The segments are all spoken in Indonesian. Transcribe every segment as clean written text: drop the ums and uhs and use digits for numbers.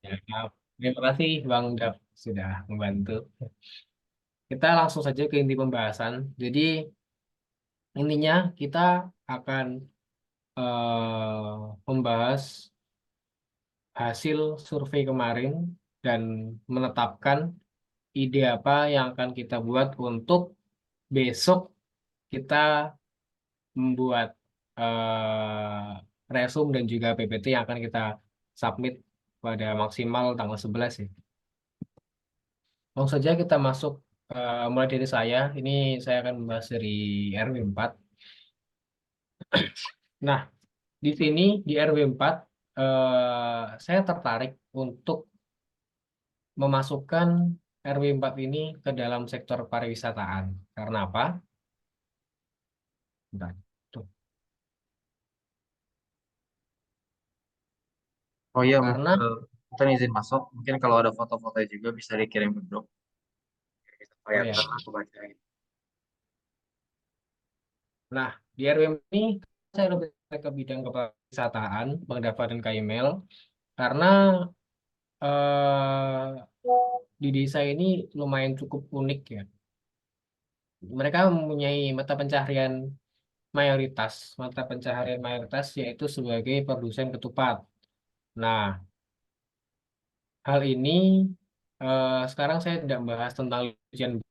Ya, terima kasih Bang Dav sudah membantu. Kita langsung saja ke inti pembahasan. Jadi intinya kita akan membahas hasil survei kemarin dan menetapkan ide apa yang akan kita buat untuk besok kita membuat resume dan juga PPT yang akan kita submit pada maksimal tanggal 11 ya. Langsung saja kita masuk mulai dari saya. Ini saya akan membahas dari RW 4. Nah, di sini di RW 4 saya tertarik untuk memasukkan RW 4 ini ke dalam sektor pariwisataan. Karena apa? Bentar. Tuh. Oh iya, Karena mungkin izin masuk. Mungkin kalau ada foto-foto juga bisa dikirim ke grup. oh ya. Supaya aku bacain. Nah, di RW ini saya lebih ke bidang kepariwisataan, Bang Dava dan Kak Email, karena di desa ini lumayan cukup unik ya. Mereka mempunyai mata pencaharian mayoritas yaitu sebagai produsen ketupat. Nah, hal ini sekarang saya tidak membahas tentang ujian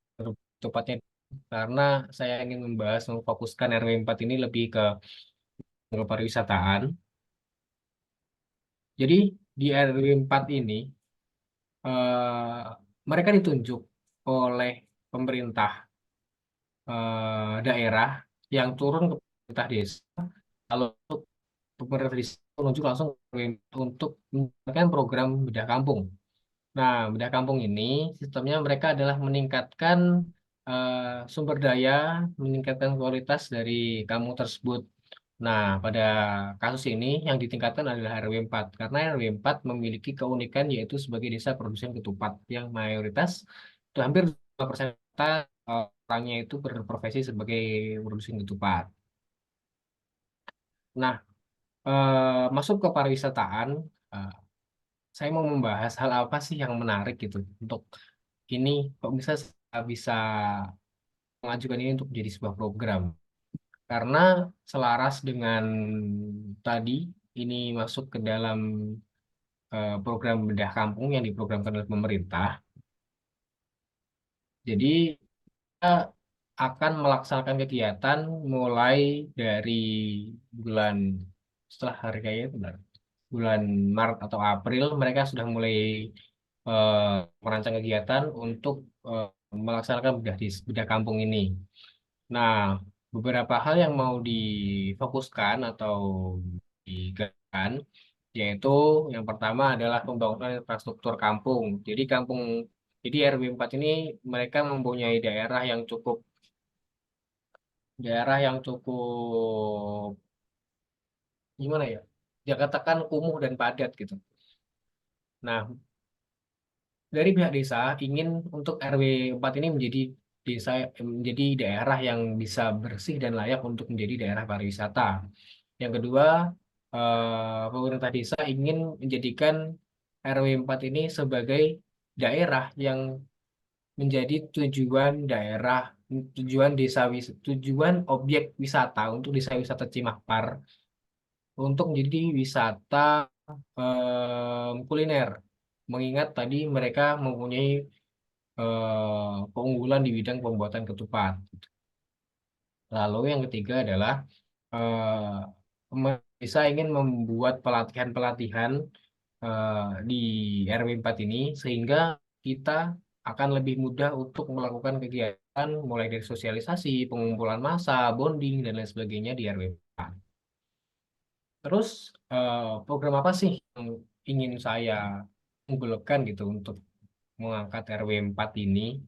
ketupatnya karena saya ingin membahas memfokuskan RW 4 ini lebih ke pariwisataan. Jadi di RW 4 ini mereka ditunjuk oleh pemerintah daerah yang turun ke pemerintah desa. Kalau untuk pemerintah desa menunjuk langsung ke RW 4 untuk menjalankan program bedah kampung. Nah, bedah kampung ini sistemnya mereka adalah meningkatkan sumber daya, meningkatkan kualitas dari kampung tersebut. Nah, pada kasus ini yang ditingkatkan adalah RW 4 karena RW 4 memiliki keunikan yaitu sebagai desa produsen ketupat yang mayoritas itu hampir 2% orangnya itu berprofesi sebagai produsen ketupat. Nah, masuk ke pariwisataan, eh, saya mau membahas hal apa sih yang menarik gitu untuk ini kok bisa mengajukan ini untuk menjadi sebuah program. Karena selaras dengan tadi ini masuk ke dalam program bedah kampung yang diprogramkan oleh pemerintah. Jadi kita akan melaksanakan kegiatan mulai dari bulan setelah hari raya itu bulan Maret atau April mereka sudah mulai eh, merancang kegiatan untuk eh, melaksanakan bedah kampung ini. Nah, beberapa hal yang mau difokuskan atau digerakkan, yaitu yang pertama adalah pembangunan infrastruktur kampung. Jadi RW 4 ini mereka mempunyai daerah yang cukup gimana ya? Ya katakan kumuh dan padat gitu. Nah, dari pihak desa ingin untuk RW 4 ini menjadi daerah yang bisa bersih dan layak untuk menjadi daerah pariwisata. Yang kedua, pemerintah desa ingin menjadikan RW 4 ini sebagai daerah yang menjadi tujuan objek wisata untuk desa wisata Cimahpar untuk menjadi wisata kuliner. Mengingat tadi mereka mempunyai keunggulan di bidang pembuatan ketupat. Lalu yang ketiga adalah bisa ingin membuat pelatihan-pelatihan di RW 4 ini sehingga kita akan lebih mudah untuk melakukan kegiatan mulai dari sosialisasi, pengumpulan massa, bonding dan lain sebagainya di RW 4. Terus program apa sih yang ingin saya unggulkan gitu untuk mengangkat RW 4 ini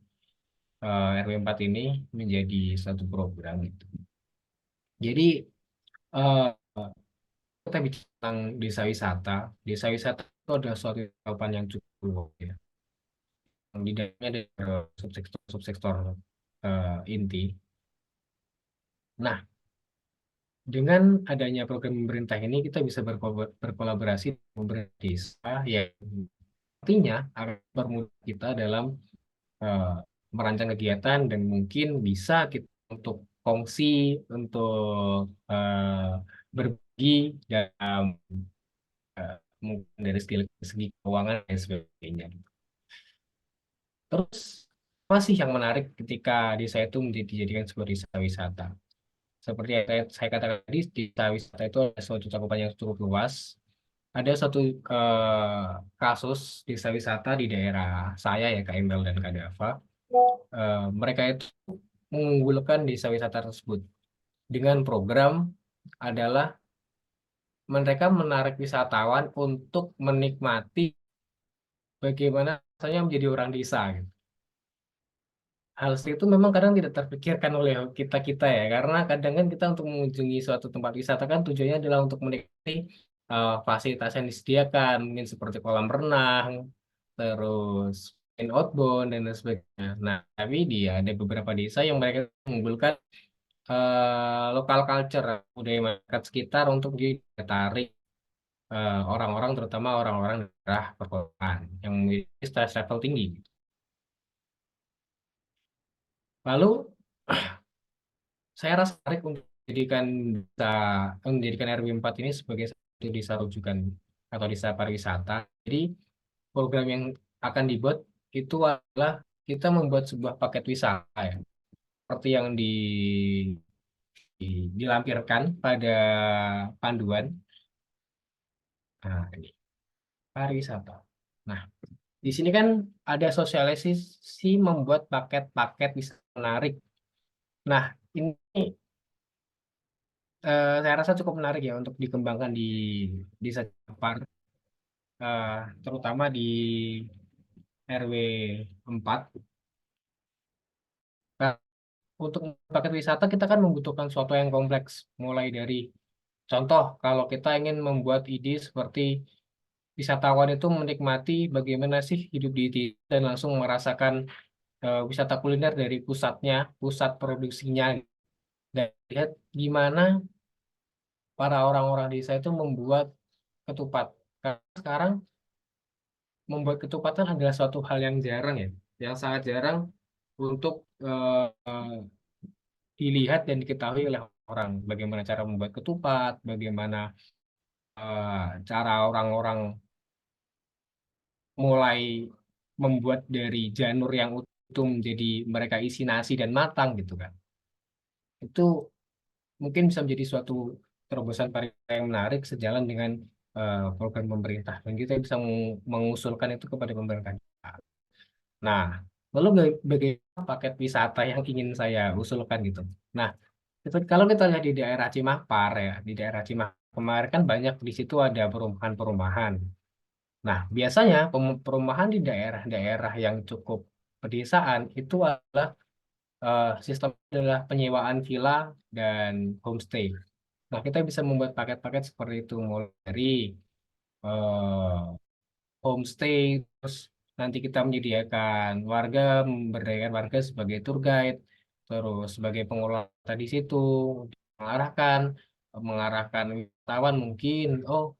menjadi satu program gitu. Jadi eh, kita bicara tentang desa wisata. Desa wisata itu adalah suatu cakupan yang cukup luas ya. Yang di dalamnya ada subsektor inti. Nah, dengan adanya program pemerintah ini kita bisa berkolaborasi dengan pemerintah desa ya artinya akan mempermudah kita dalam eh, merancang kegiatan dan mungkin bisa kita untuk kongsi untuk berbagi dalam mungkin dari segi keuangan dan sebagainya. Terus apa sih yang menarik ketika desa itu dijadikan sebuah desa wisata? Seperti yang saya katakan tadi, desa wisata itu ada suatu cakupan yang cukup luas. Ada satu kasus desa wisata di daerah saya ya, Kak Embel dan Kak Dava. Mereka itu mengunggulkan desa wisata tersebut dengan program adalah mereka menarik wisatawan untuk menikmati bagaimana rasanya menjadi orang desa, gitu. Hal seperti itu memang kadang tidak terpikirkan oleh kita-kita ya, karena kadang kan kita untuk mengunjungi suatu tempat wisata kan tujuannya adalah untuk menikmati fasilitas yang disediakan, mungkin seperti kolam renang, terus main outbound dan lain sebagainya. Nah, tapi dia ada beberapa desa yang mereka mengunggulkan lokal culture, budaya masyarakat sekitar untuk ditarik orang-orang, terutama orang-orang daerah perkotaan yang memiliki stress level tinggi. Lalu saya rasa menarik untuk desa, menjadikan RW 4 ini sebagai satu desa rujukan atau desa pariwisata. Jadi program yang akan dibuat itu adalah kita membuat sebuah paket wisata ya, seperti yang dilampirkan pada panduan. Nah, ini pariwisata. Nah, di sini kan ada sosialisasi membuat paket-paket wisata menarik. Nah, ini saya rasa cukup menarik ya untuk dikembangkan di Jepang, eh, terutama di RW 4. Nah, untuk paket wisata kita kan membutuhkan sesuatu yang kompleks, mulai dari contoh kalau kita ingin membuat ide seperti wisatawan itu menikmati bagaimana sih hidup di dan langsung merasakan wisata kuliner dari pusatnya, pusat produksinya, dan lihat gimana para orang-orang desa itu membuat ketupat. Karena sekarang membuat ketupatan adalah suatu hal yang jarang ya, yang sangat jarang untuk dilihat dan diketahui oleh orang. Bagaimana cara membuat ketupat, bagaimana cara orang-orang mulai membuat dari janur yang utuh menjadi mereka isi nasi dan matang gitu kan. Itu mungkin bisa menjadi suatu terobosan pariwisata yang menarik sejalan dengan program pemerintah. Dan kita bisa mengusulkan itu kepada pemerintah. Nah, lalu bagaimana paket wisata yang ingin saya usulkan gitu. Nah, kalau kita lihat di daerah Cimahpar ya, di daerah Cimahpar kemarin kan banyak di situ ada perumahan-perumahan. Nah, biasanya perumahan di daerah-daerah yang cukup pedesaan itu adalah sistem adalah penyewaan villa dan homestay. Nah, kita bisa membuat paket-paket seperti itu mulai dari eh, homestay, terus nanti kita menyediakan warga, memberdayakan warga sebagai tour guide, terus sebagai pengelola di situ, mengarahkan, mengarahkan wisatawan mungkin, oh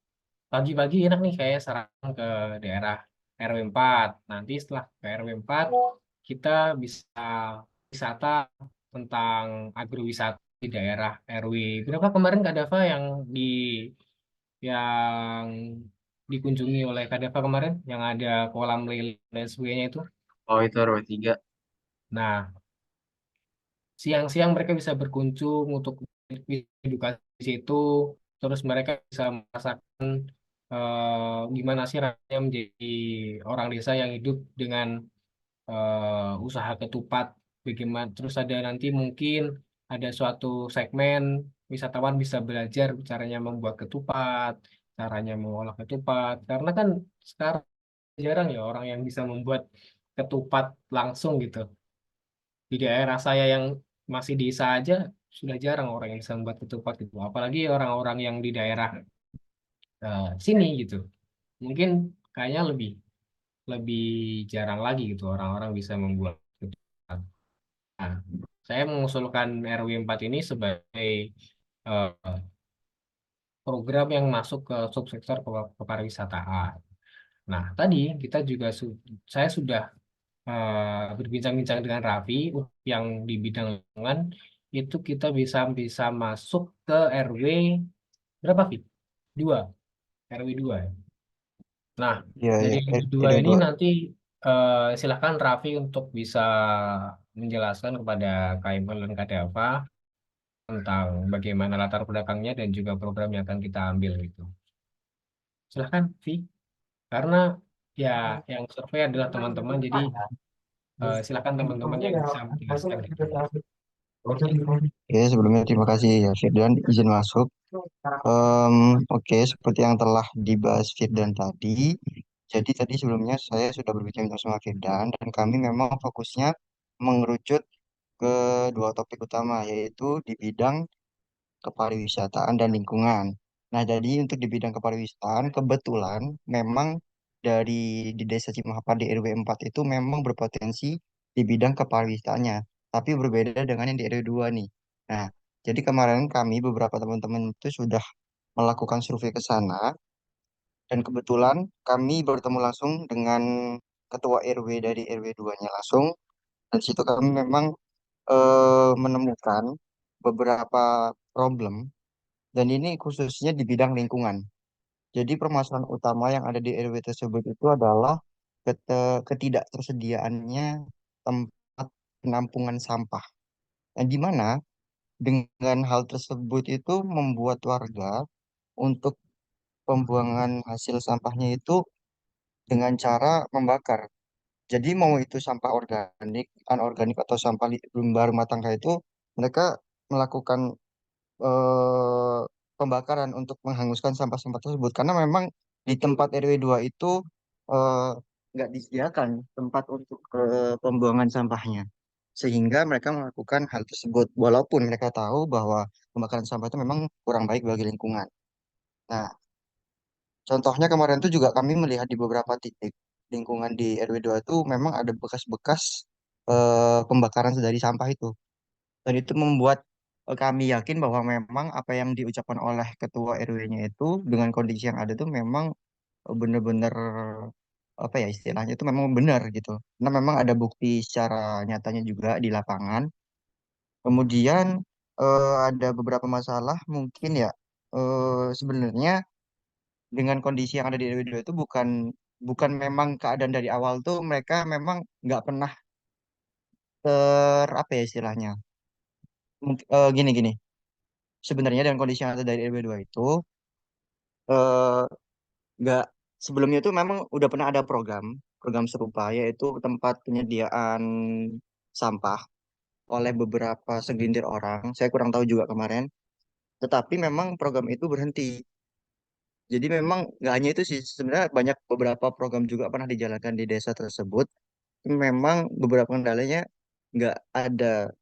pagi-pagi enak nih kayak saran ke daerah RW 4. Nanti setelah ke RW 4, kita bisa wisata tentang agrowisata di daerah RW. Berapa kemarin Kak Dava yang dikunjungi oleh Kak Dava kemarin yang ada kolam lele dan sebagainya itu. Oh itu RW 3. Nah, siang-siang mereka bisa berkunjung untuk edukasi di situ, terus mereka bisa merasakan gimana sih rasanya menjadi orang desa yang hidup dengan usaha ketupat, bagaimana. Terus ada nanti mungkin ada suatu segmen wisatawan bisa belajar caranya membuat ketupat, caranya mengolah ketupat, karena kan sekarang jarang ya orang yang bisa membuat ketupat langsung gitu. Di daerah saya yang masih desa aja sudah jarang orang yang bisa membuat ketupat gitu. Apalagi orang-orang yang di daerah sini gitu. Mungkin kayaknya lebih lebih jarang lagi gitu orang-orang bisa membuat ketupat. Nah, saya mengusulkan RW 4 ini sebagai eh, program yang masuk ke subsektor kepariwisataan. Nah, tadi kita juga saya sudah berbincang-bincang dengan Raffi yang di bidang lingkungan itu kita bisa bisa masuk ke RW berapa, Fit? Dua, RW 2. Nah, Iya, dari iya, RW 2 RW ini 2. nanti silakan Raffi untuk bisa menjelaskan kepada Kaimul dan Kadafa tentang bagaimana latar belakangnya dan juga program yang akan kita ambil gitu. Silahkan, Vi. Karena ya yang survei adalah teman-teman, jadi silakan teman-teman yang bisa menjelaskan gitu. Oke, sebelumnya terima kasih ya Firdan izin masuk. Oke, seperti yang telah dibahas Firdan tadi. Jadi tadi sebelumnya saya sudah berbincang sama Firdan dan kami memang fokusnya mengerucut ke dua topik utama yaitu di bidang kepariwisataan dan lingkungan. Nah, jadi untuk di bidang kepariwisataan kebetulan memang di Desa Cimahapa di RW 4 itu memang berpotensi di bidang kepariwisataannya, tapi berbeda dengan yang di RW 2 nih. Nah, jadi kemarin kami beberapa teman-teman itu sudah melakukan survei ke sana dan kebetulan kami bertemu langsung dengan ketua RW dari RW 2-nya langsung. Dan situ kami memang menemukan beberapa problem dan ini khususnya di bidang lingkungan. Jadi permasalahan utama yang ada di RW tersebut itu adalah ketidaktersediaannya tempat penampungan sampah. Yang di mana dengan hal tersebut itu membuat warga untuk pembuangan hasil sampahnya itu dengan cara membakar. Jadi mau itu sampah organik, anorganik atau sampah limbah rumah tangga itu mereka melakukan eh, pembakaran untuk menghanguskan sampah-sampah tersebut karena memang di tempat RW 2 itu eh, nggak disediakan tempat untuk pembuangan sampahnya sehingga mereka melakukan hal tersebut walaupun mereka tahu bahwa pembakaran sampah itu memang kurang baik bagi lingkungan. Nah, contohnya kemarin itu juga kami melihat di beberapa titik lingkungan di RW 2 itu memang ada bekas-bekas pembakaran dari sampah itu. Dan itu membuat kami yakin bahwa memang apa yang diucapkan oleh ketua RW-nya itu dengan kondisi yang ada itu memang benar-benar apa ya istilahnya itu memang benar gitu. Karena memang ada bukti secara nyatanya juga di lapangan. Kemudian ada beberapa masalah mungkin ya sebenarnya dengan kondisi yang ada di RW 2 itu bukan bukan memang keadaan dari awal tuh mereka memang nggak pernah apa ya istilahnya. Gini-gini. Sebenarnya dengan kondisi yang ada dari RW 2 itu eh, nggak sebelumnya itu memang udah pernah ada program serupa yaitu tempat penyediaan sampah oleh beberapa segelintir orang. Saya kurang tahu juga kemarin. Tetapi memang program itu berhenti. Jadi memang nggak hanya itu sih. Sebenarnya banyak beberapa program juga pernah dijalankan di desa tersebut. Memang beberapa kendalanya nggak ada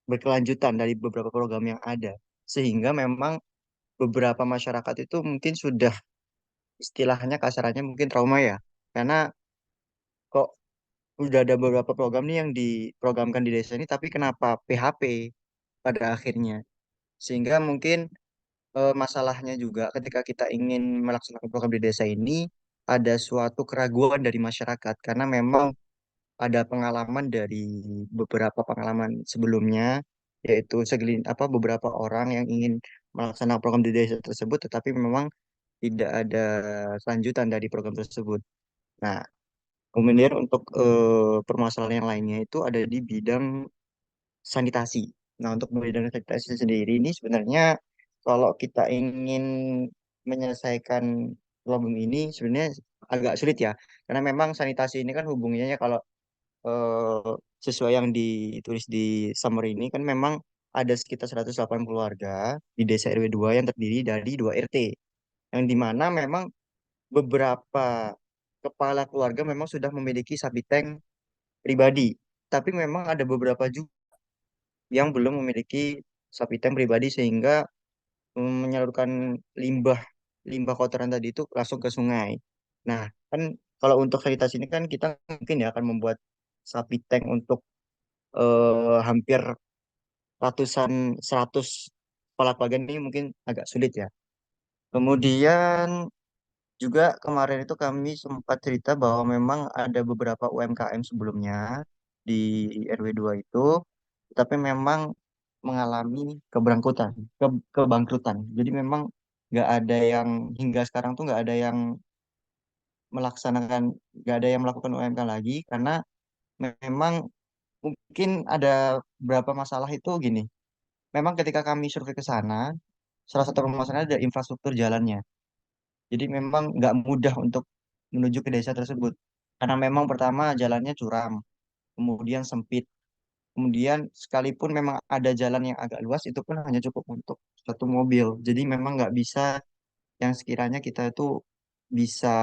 berkelanjutan dari beberapa program yang ada. Sehingga memang beberapa masyarakat itu mungkin sudah istilahnya kasarannya mungkin trauma ya. Karena kok udah ada beberapa program nih yang diprogramkan di desa ini, tapi kenapa PHP pada akhirnya? Sehingga mungkin masalahnya juga ketika kita ingin melaksanakan program di desa ini, ada suatu keraguan dari masyarakat karena memang ada pengalaman dari beberapa pengalaman sebelumnya, yaitu beberapa orang yang ingin melaksanakan program di desa tersebut, tetapi memang tidak ada kelanjutan dari program tersebut. Nah, kemudian untuk permasalahan yang lainnya itu ada di bidang sanitasi. Nah, untuk bidang sanitasi sendiri ini sebenarnya kalau kita ingin menyelesaikan problem ini sebenarnya agak sulit ya. Karena memang sanitasi ini kan hubungannya kalau eh, sesuai yang ditulis di summary ini kan memang ada sekitar 108 keluarga di desa RW 2 yang terdiri dari 2 RT. Yang di mana memang beberapa kepala keluarga memang sudah memiliki sapi tank pribadi. Tapi memang ada beberapa juga yang belum memiliki sapi tank pribadi sehingga menyalurkan limbah limbah kotoran tadi itu langsung ke sungai. Nah, kan kalau untuk sanitasi ini kan kita mungkin ya akan membuat sapi tank untuk hampir ratusan 100 kepala keluarga ini mungkin agak sulit ya. Kemudian juga kemarin itu kami sempat cerita bahwa memang ada beberapa UMKM sebelumnya di RW 2 itu, tapi memang mengalami kebangkrutan. Jadi memang nggak ada yang hingga sekarang tuh nggak ada yang melaksanakan, nggak ada yang melakukan UMK lagi karena memang mungkin ada beberapa masalah itu gini. Memang ketika kami survei ke sana, salah satu permasalahannya ada infrastruktur jalannya. Jadi memang nggak mudah untuk menuju ke desa tersebut. Karena memang pertama jalannya curam, kemudian sempit, kemudian sekalipun memang ada jalan yang agak luas, itu pun hanya cukup untuk satu mobil. Jadi memang nggak bisa yang sekiranya kita itu bisa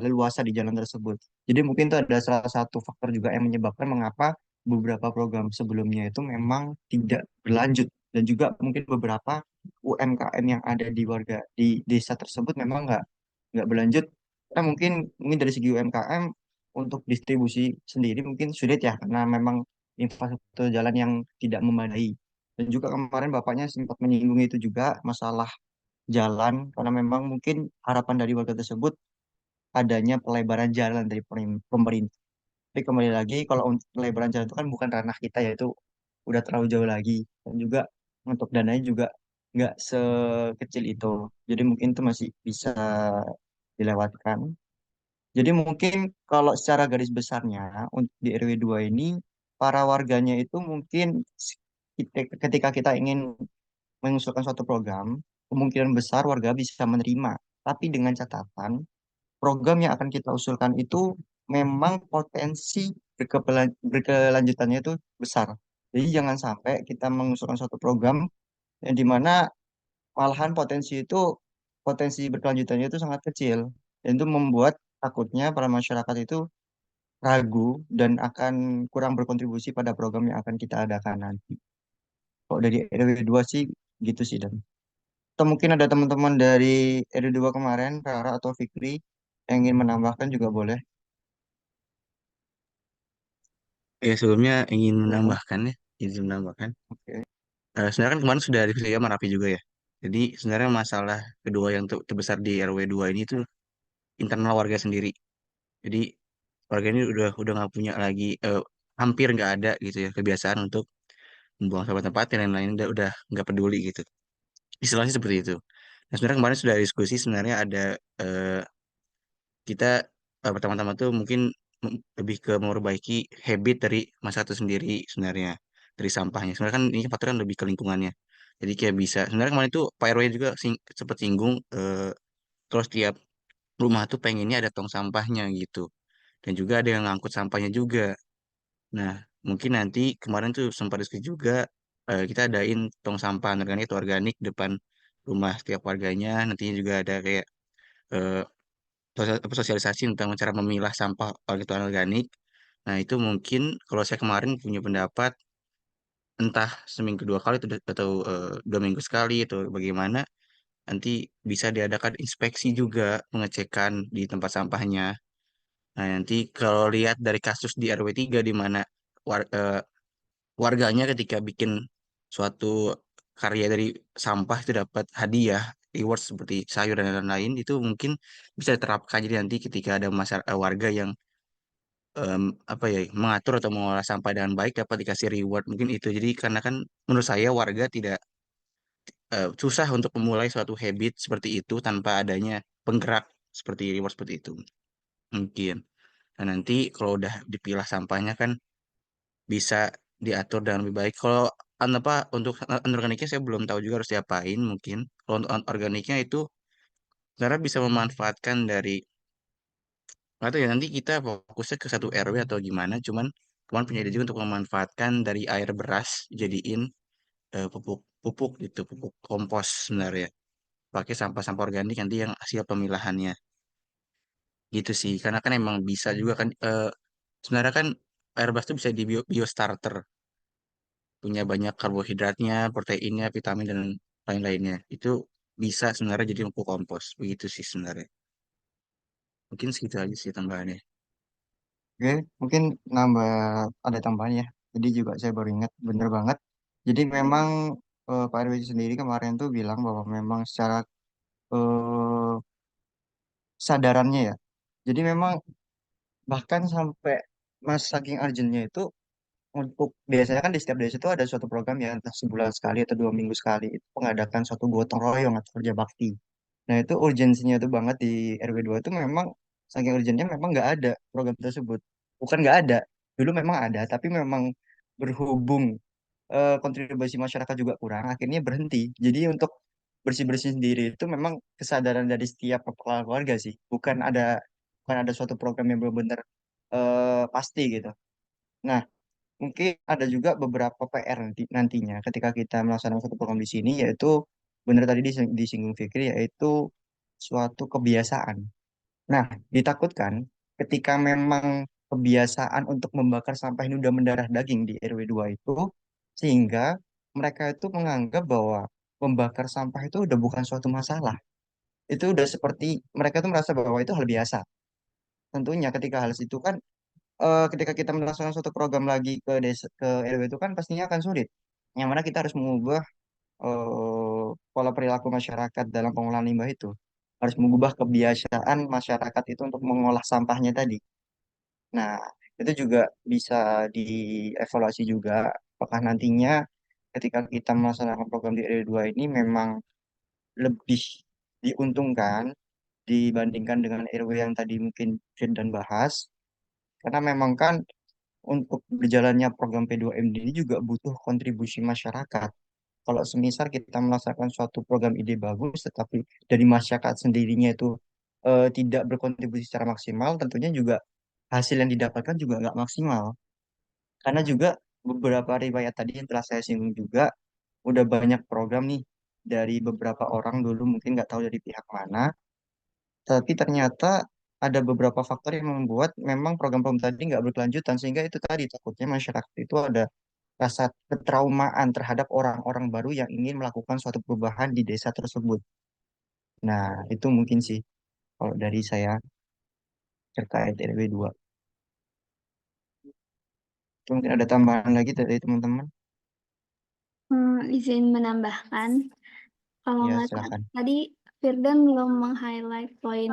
leluasa di jalan tersebut. Jadi mungkin itu ada salah satu faktor juga yang menyebabkan mengapa beberapa program sebelumnya itu memang tidak berlanjut dan juga mungkin beberapa UMKM yang ada di warga di desa tersebut memang nggak berlanjut. Karena mungkin mungkin dari segi UMKM untuk distribusi sendiri mungkin sulit ya karena memang infrastruktur jalan yang tidak memadai. Dan juga kemarin bapaknya sempat menyinggung itu juga masalah jalan karena memang mungkin harapan dari warga tersebut adanya pelebaran jalan dari pemerintah. Tapi kembali lagi kalau untuk pelebaran jalan itu kan bukan ranah kita ya itu udah terlalu jauh lagi dan juga untuk dananya juga nggak sekecil itu. Jadi mungkin itu masih bisa dilewatkan. Jadi mungkin kalau secara garis besarnya untuk di RW 2 ini para warganya itu mungkin ketika kita ingin mengusulkan suatu program, kemungkinan besar warga bisa menerima. Tapi dengan catatan, program yang akan kita usulkan itu memang potensi berkelanjutannya itu besar. Jadi jangan sampai kita mengusulkan suatu program yang dimana malahan potensi berkelanjutannya itu sangat kecil. Dan itu membuat takutnya para masyarakat itu ragu dan akan kurang berkontribusi pada program yang akan kita adakan nanti. Kok dari RW 2 sih gitu sih dan. Atau mungkin ada teman-teman dari RW 2 kemarin, Rara atau Fikri, yang ingin menambahkan juga boleh. Ya sebelumnya ingin Halo. menambahkan ya, izin menambahkan. Oke. Sebenarnya kan kemarin sudah diskusi sama Rapi juga ya. Jadi sebenarnya masalah kedua yang terbesar di RW 2 ini tuh internal warga sendiri. Jadi warga ini udah nggak punya lagi, hampir nggak ada gitu ya kebiasaan untuk membuang sampah tempat dan lain-lain, udah nggak peduli gitu. Istilahnya seperti itu. Nah sebenarnya kemarin sudah diskusi, sebenarnya ada, eh, kita, pertama-tama tuh mungkin lebih ke memperbaiki habit dari masyarakat itu sendiri sebenarnya, dari sampahnya. Sebenarnya kan ini faktor kan lebih ke lingkungannya. Jadi kayak bisa. Sebenarnya kemarin itu Pak RW juga sempat singgung, kalau setiap rumah tuh pengennya ada tong sampahnya gitu. Dan juga ada yang ngangkut sampahnya juga. Nah, mungkin nanti kemarin tuh sempat diskusi juga, kita adain tong sampah anorganik atau organik depan rumah setiap warganya. Nantinya juga ada kayak, eh, sosialisasi tentang cara memilah sampah organik atau anorganik. Nah, itu mungkin kalau saya kemarin punya pendapat, entah seminggu dua kali atau, 2 minggu sekali atau bagaimana, nanti bisa diadakan inspeksi juga, pengecekan di tempat sampahnya. Nah, nanti kalau lihat dari kasus di RW 3 di mana war- eh, warganya ketika bikin suatu karya dari sampah itu dapat hadiah, reward seperti sayur dan lain-lain, itu mungkin bisa diterapkan. Jadi nanti ketika ada masyarakat, warga yang, em, apa ya, mengatur atau mengolah sampah dengan baik dapat dikasih reward, mungkin itu. Jadi karena kan menurut saya warga tidak, susah untuk memulai suatu habit seperti itu tanpa adanya penggerak seperti reward seperti itu mungkin. Nah nanti kalau udah dipilah sampahnya kan bisa diatur dengan lebih baik. Kalau apa untuk anorganiknya saya belum tahu juga harus diapain mungkin. Kalau untuk organiknya itu sebenarnya bisa memanfaatkan dari, atau ya nanti kita fokusnya ke satu RW atau gimana. Cuman kemarin punya ide juga untuk memanfaatkan dari air beras jadiin, pupuk pupuk gitu, pupuk kompos sebenarnya. Pakai sampah-sampah organik nanti yang hasil pemilahannya gitu sih. Karena kan emang bisa juga kan, sebenarnya kan air beras itu bisa di biostarter, punya banyak karbohidratnya, proteinnya, vitamin dan lain-lainnya. Itu bisa sebenarnya jadi pupuk kompos. Begitu sih sebenarnya. Mungkin segitu aja sih tambahannya. Oke, mungkin nambah ada tambahan ya. Jadi juga saya baru ingat, bener banget. Jadi memang Pak RW sendiri kemarin tuh bilang bahwa memang secara eh, kesadarannya ya. Jadi memang bahkan sampai mas saking urgentnya itu untuk biasanya kan di setiap desa itu ada suatu program ya entah sebulan sekali atau 2 minggu sekali itu mengadakan suatu gotong royong atau kerja bakti. Nah itu urgensinya itu banget di RW 2 itu memang saking urgentnya memang nggak ada program tersebut. Bukan nggak ada, dulu memang ada tapi memang berhubung kontribusi masyarakat juga kurang, akhirnya berhenti. Jadi untuk bersih-bersih sendiri itu memang kesadaran dari setiap kepala keluarga sih, bukan ada suatu program yang benar-benar pasti gitu. Nah, mungkin ada juga beberapa PR nantinya ketika kita melaksanakan satu program di sini, yaitu benar tadi disinggung Fikri, yaitu suatu kebiasaan. Nah, ditakutkan ketika memang kebiasaan untuk membakar sampah ini udah mendarah daging di RW 2 itu, sehingga mereka itu menganggap bahwa membakar sampah itu udah bukan suatu masalah. Itu udah seperti mereka tuh merasa bahwa itu hal biasa. Tentunya ketika hal itu kan, ketika kita melaksanakan suatu program lagi ke desa, ke RW itu kan pastinya akan sulit. Yang mana kita harus mengubah pola perilaku masyarakat dalam pengolahan limbah itu. Harus mengubah kebiasaan masyarakat itu untuk mengolah sampahnya tadi. Nah, itu juga bisa dievaluasi juga apakah nantinya ketika kita melaksanakan program di RW 2 ini memang lebih diuntungkan dibandingkan dengan RW yang tadi mungkin dan bahas. Karena memang kan untuk berjalannya program P2MD ini juga butuh kontribusi masyarakat. Kalau semisal kita melaksanakan suatu program ide bagus, tetapi dari masyarakat sendirinya itu tidak berkontribusi secara maksimal, tentunya juga hasil yang didapatkan juga nggak maksimal. Karena juga beberapa riwayat tadi yang telah saya singgung juga, udah banyak program nih dari beberapa orang dulu mungkin nggak tahu dari pihak mana, tapi ternyata ada beberapa faktor yang membuat memang program-program tadi nggak berkelanjutan, sehingga itu tadi takutnya masyarakat itu ada rasa ketraumaan terhadap orang-orang baru yang ingin melakukan suatu perubahan di desa tersebut. Nah, itu mungkin sih kalau dari saya terkait RW 2. Itu mungkin ada tambahan lagi dari teman-teman. Izin menambahkan, kalau Ya, nggak salah silakan. tadi Firdan belum meng-highlight poin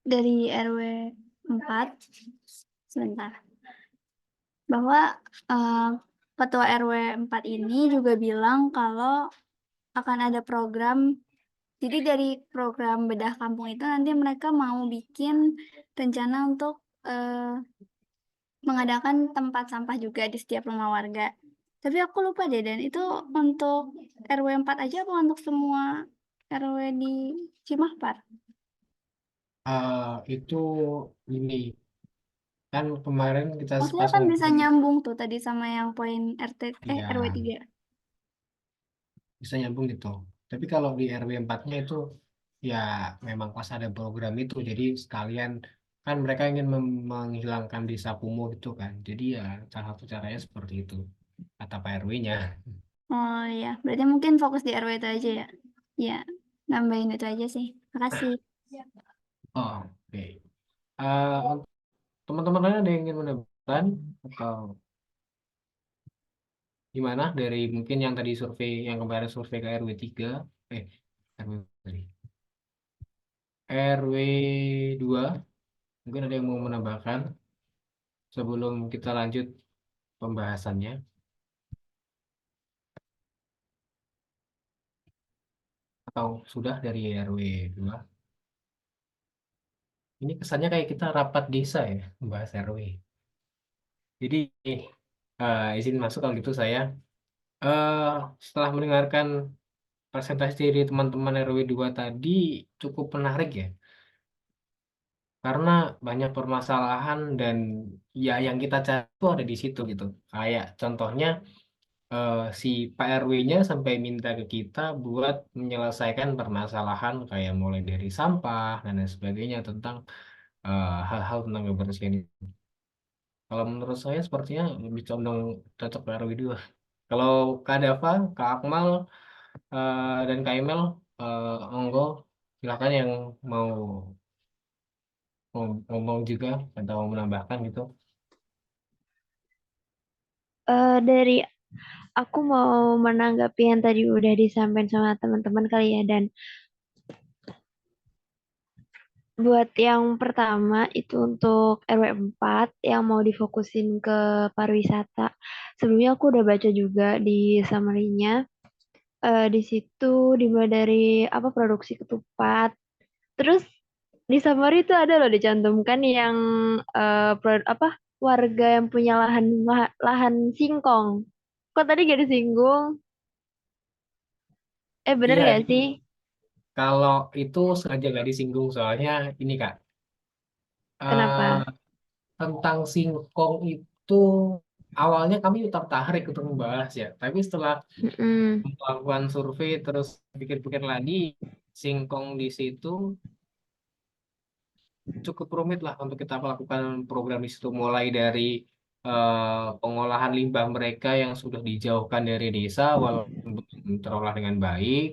dari RW 4 sebentar, bahwa eh, ketua RW 4 ini juga bilang kalau akan ada program. Jadi dari program bedah kampung itu nanti mereka mau bikin rencana untuk mengadakan tempat sampah juga di setiap rumah warga. Tapi aku lupa deh, dan itu untuk RW 4 aja apa untuk semua RW di Cimahpar? Itu ini kan kemarin kita Maksudnya pas kan bisa ngumpul, nyambung tuh tadi sama yang poin RW ya 3. bisa nyambung gitu. Tapi kalau di RW 4-nya itu ya memang pas ada program itu, jadi sekalian kan mereka ingin menghilangkan desa kumuh gitu kan. Jadi ya salah satu caranya seperti itu kata Pak RW-nya. Oh ya, berarti mungkin fokus di RW itu aja ya. Ya, nambahin itu aja sih. Makasih. Oh, oke. Untuk teman-teman lain ada yang ingin menambahkan atau gimana dari mungkin yang tadi survei yang kemarin survei ke RW 3 RW sorry, RW 2 mungkin ada yang mau menambahkan sebelum kita lanjut pembahasannya atau sudah dari RW 2. Ini kesannya kayak kita rapat desa ya membahas RW. Jadi izin masuk kalau gitu saya eh setelah mendengarkan presentasi dari teman-teman RW 2 tadi cukup menarik ya. Karena banyak permasalahan dan ya yang kita cari itu ada di situ gitu. Kayak contohnya si Pak RW-nya sampai minta ke kita buat menyelesaikan permasalahan kayak mulai dari sampah dan lain sebagainya tentang hal-hal tentang kebersihan itu. Kalau menurut saya sepertinya lebih condong cocok Pak RW 2. Kalau Kak Dava, Kak Akmal, dan Kak Emel, monggo silakan yang mau ngomong juga atau mau menambahkan gitu. Dari aku mau menanggapi yang tadi udah disampaikan sama teman-teman kali ya, dan buat yang pertama itu untuk RW 4 yang mau difokusin ke pariwisata. Sebelumnya aku udah baca juga di summary-nya. Di situ dimulai dari apa produksi ketupat. Terus di summary itu ada loh dicantumkan yang apa warga yang punya lahan singkong. Kok tadi gak disinggung? Bener Iya, gak jadi sih? kalau itu sengaja nggak disinggung soalnya ini Kak, Kenapa? eh, tentang singkong itu awalnya kami tertarik untuk membahas ya, tapi setelah Mm-mm. melakukan survei terus pikir-pikir lagi, singkong di situ cukup rumit lah untuk kita melakukan program di situ mulai dari pengolahan limbah mereka yang sudah dijauhkan dari desa walaupun belum terolah dengan baik.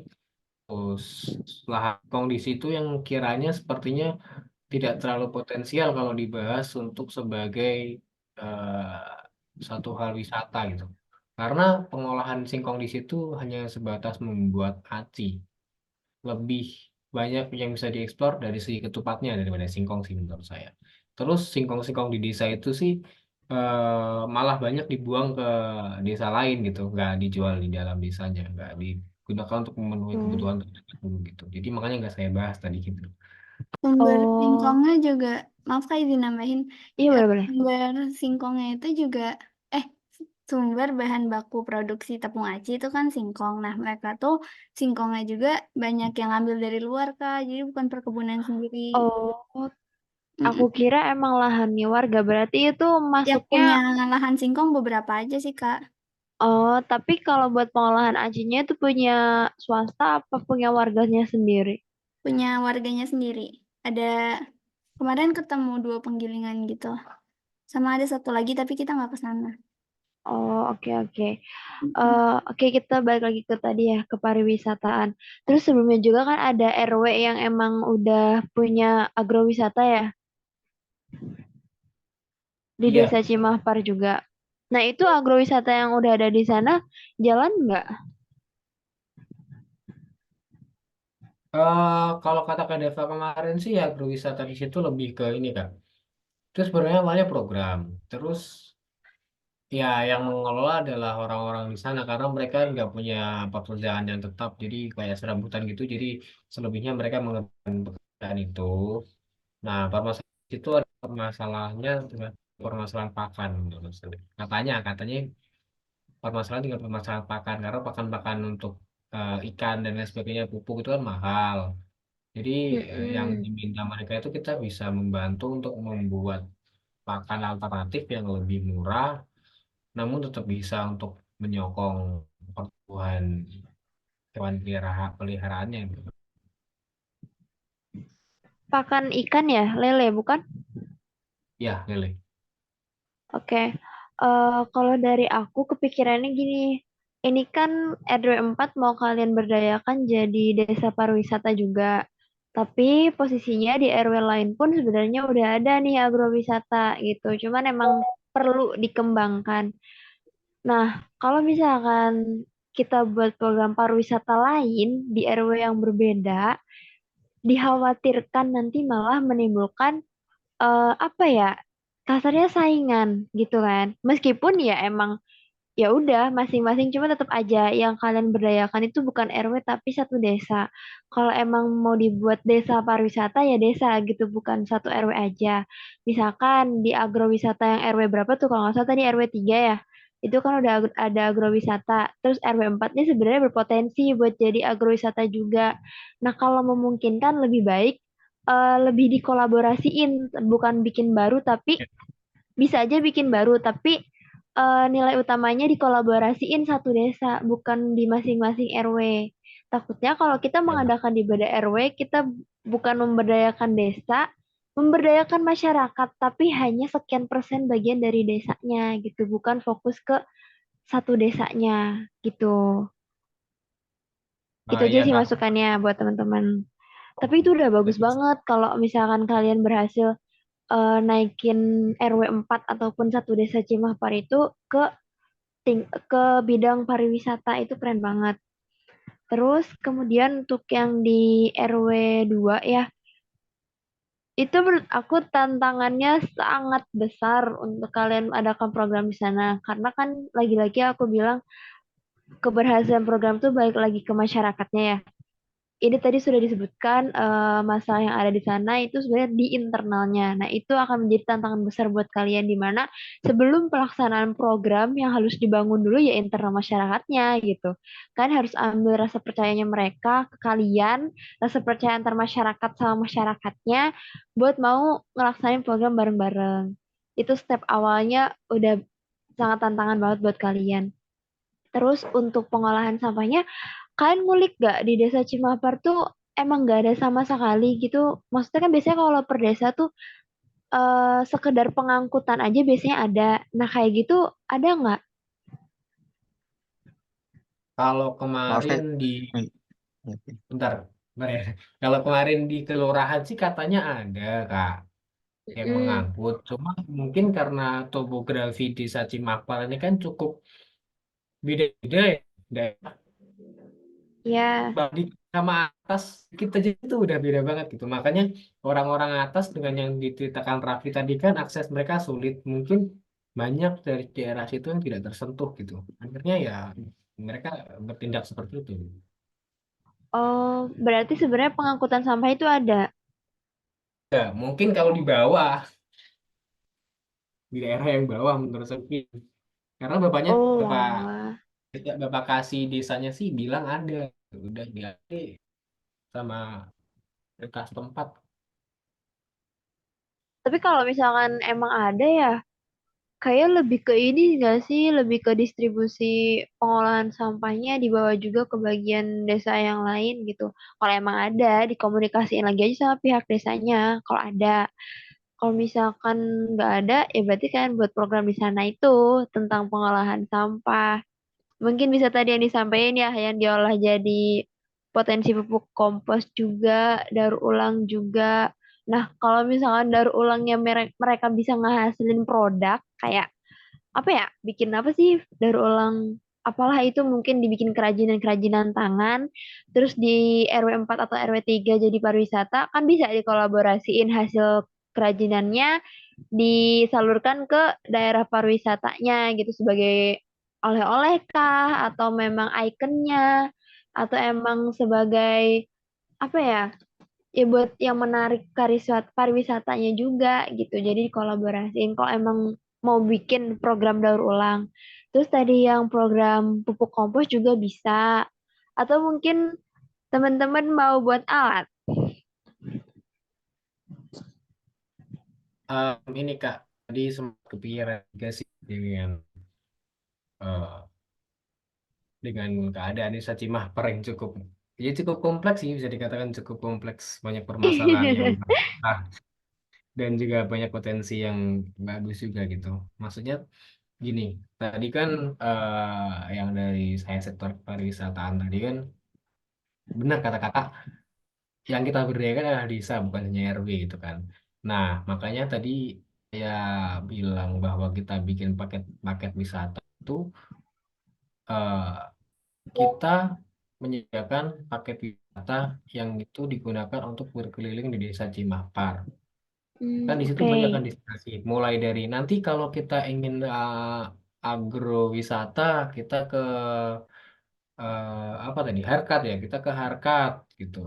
Terus lahan singkong di situ yang kiranya sepertinya tidak terlalu potensial kalau dibahas untuk sebagai satu hal wisata gitu. Karena pengolahan singkong di situ hanya sebatas membuat aci. Lebih banyak yang bisa dieksplor dari si ketupatnya daripada singkong sih menurut saya. Terus singkong-singkong di desa itu sih malah banyak dibuang ke desa lain gitu, nggak dijual di dalam desanya, nggak digunakan untuk memenuhi Hmm. kebutuhan tertentu gitu. Jadi makanya nggak saya bahas tadi gitu. Sumber Oh, singkongnya juga, maaf Kak izin nambahin, iya ya, boleh-boleh. sumber singkongnya itu juga, eh sumber bahan baku produksi tepung aci itu kan singkong. Nah mereka tuh singkongnya juga banyak yang ambil dari luar Kak, jadi bukan perkebunan sendiri. Oh, aku Mm-mm. kira emang lahannya warga. Berarti itu Yang masuknya. punya lahan singkong beberapa aja sih Kak, Oh, tapi kalau buat pengolahan acinya itu punya swasta apa punya warganya sendiri? punya warganya sendiri. Ada kemarin ketemu 2 penggilingan gitu, sama ada satu lagi tapi kita nggak ke sana. Oh, oke oke. Mm-mm. Oke, kita balik lagi ke tadi ya, ke pariwisataan. Terus sebelumnya juga kan ada RW yang emang udah punya agrowisata ya, di Iya, Desa Cimahpar juga. Nah, itu agrowisata yang udah ada di sana jalan nggak? kalau kata Kak Deva kemarin sih ya berwisata di situ lebih ke ini Kak. Terus sebenarnya awalnya program. Terus ya yang mengelola adalah orang-orang di sana karena mereka nggak punya pekerjaan yang tetap. Jadi kayak serabutan gitu. Jadi selebihnya mereka mengerjakan pekerjaan itu. Nah, permasalahan itu ada permasalahannya dengan permasalahan pakan menurut saya. Katanya permasalahan dengan permasalahan pakan karena pakan-pakan untuk ikan dan lain sebagainya pupuk itu kan mahal. Jadi yang Mm-mm. diminta mereka itu kita bisa membantu untuk membuat pakan alternatif yang lebih murah, namun tetap bisa untuk menyokong pertumbuhan hewan peliharaannya gitu. Pakan ikan ya, lele bukan? Ya, Lele. Oke, kalau dari aku kepikirannya gini, ini kan RW 4 mau kalian berdayakan jadi desa pariwisata juga. Tapi posisinya di RW lain pun sebenarnya udah ada nih agrowisata gitu. Cuman emang perlu dikembangkan. Nah, kalau misalkan kita buat program pariwisata lain di RW yang berbeda, dikhawatirkan nanti malah menimbulkan apa ya? Kasarnya saingan gitu kan. Meskipun ya emang ya udah masing-masing cuma tetap aja yang kalian berdayakan itu bukan RW tapi satu desa. Kalau emang mau dibuat desa pariwisata ya desa gitu bukan satu RW aja. Misalkan di agrowisata yang RW berapa tuh kalau nggak salah tadi RW 3 ya. Itu kan udah ada agrowisata. Terus RW 4 ini sebenarnya berpotensi buat jadi agrowisata juga. Nah, kalau memungkinkan lebih baik lebih dikolaborasiin bukan bikin baru tapi bisa aja bikin baru, tapi nilai utamanya dikolaborasiin satu desa, bukan di masing-masing RW. Takutnya kalau kita Ya. mengadakan di beda RW, kita bukan memberdayakan desa, memberdayakan masyarakat, tapi hanya sekian persen bagian dari desanya gitu, bukan fokus ke satu desanya gitu. Itu aja Ya sih Kak. masukannya buat teman-teman. Tapi itu udah bagus banget kalau misalkan kalian berhasil naikin RW 4 ataupun satu desa Cimahpar itu ke ke bidang pariwisata itu keren banget. Terus kemudian untuk yang di RW 2 ya, itu menurut aku tantangannya sangat besar untuk kalian adakan program di sana. Karena kan lagi-lagi aku bilang keberhasilan program tuh balik lagi ke masyarakatnya ya. Ini tadi sudah disebutkan masalah yang ada di sana itu sebenarnya di internalnya. Nah, itu akan menjadi tantangan besar buat kalian di mana sebelum pelaksanaan program yang harus dibangun dulu ya internal masyarakatnya gitu. Kan harus ambil rasa percayanya mereka ke kalian, rasa percaya antar masyarakat sama masyarakatnya buat mau ngelaksanain program bareng-bareng. Itu step awalnya udah sangat tantangan banget buat kalian. Terus untuk pengolahan sampahnya, kalian ngulik gak di desa Cimapar tuh emang gak ada sama sekali gitu? Maksudnya kan biasanya kalau per desa tuh sekedar pengangkutan aja biasanya ada. Nah kayak gitu ada nggak? Kalau Kalau kemarin saya, di hmm, oke. bentar, bentar ya. Kalau kemarin di kelurahan sih katanya ada, Kak, yang Mm, mengangkut. Cuma mungkin karena topografi desa Cimakpal ini kan cukup beda-beda ya. Daerah ya. banding sama atas kita aja itu udah beda banget gitu. Makanya orang-orang atas dengan yang diceritakan Raffi tadi kan akses mereka sulit. Mungkin banyak dari daerah situ yang tidak tersentuh gitu. Akhirnya ya mereka bertindak seperti itu. Oh, berarti sebenarnya pengangkutan sampah itu ada. Ya, mungkin kalau di bawah, di daerah yang bawah menurut saya. Karena bapaknya, Oh, bapak, alah. bapak kasih desanya sih bilang ada. Udah dilatih sama mereka setempat. Tapi kalau misalkan emang ada ya, kayak lebih ke ini nggak sih? Lebih ke distribusi pengolahan sampahnya dibawa juga ke bagian desa yang lain gitu. Kalau emang ada, dikomunikasiin lagi aja sama pihak desanya. Kalau ada. Kalau misalkan nggak ada, ya berarti kan buat program di sana itu tentang pengolahan sampah. Mungkin bisa tadi yang disampaikan ya, yang diolah jadi potensi pupuk kompos juga, daur ulang juga. Nah, kalau misalkan daur ulangnya mereka bisa ngehasilin produk kayak apa ya, bikin apa sih daur ulang apalah itu mungkin dibikin kerajinan-kerajinan tangan, terus di RW 4 atau RW 3 jadi pariwisata, kan bisa dikolaborasiin hasil kerajinannya disalurkan ke daerah pariwisatanya gitu sebagai oleh-oleh kah atau memang ikonnya atau emang sebagai apa ya ya buat yang menarik pariwisatanya juga gitu. Jadi dikolaborasiin kalau emang mau bikin program daur ulang. Terus tadi yang program pupuk kompos juga bisa. Atau mungkin teman-teman mau buat alat. Ini Kak, tadi sempat kepikiran juga sih eh, dengan keadaan desa Cimahper yang cukup ya cukup kompleks sih bisa dikatakan cukup kompleks banyak permasalahan yang ah, dan juga banyak potensi yang bagus juga gitu. Maksudnya gini, tadi kan yang dari saya sektor pariwisataan tadi kan benar kata kakak yang kita berdayakan adalah desa bukan hanya RW gitu kan. Nah makanya tadi saya bilang bahwa kita bikin paket-paket wisata itu eh, kita menyediakan paket wisata yang itu digunakan untuk berkeliling di desa Cimahpar. Kan di situ Oke. banyak kan destinasi. Mulai dari nanti kalau kita ingin agrowisata, kita ke apa tadi? Harkat ya, kita ke Harkat gitu.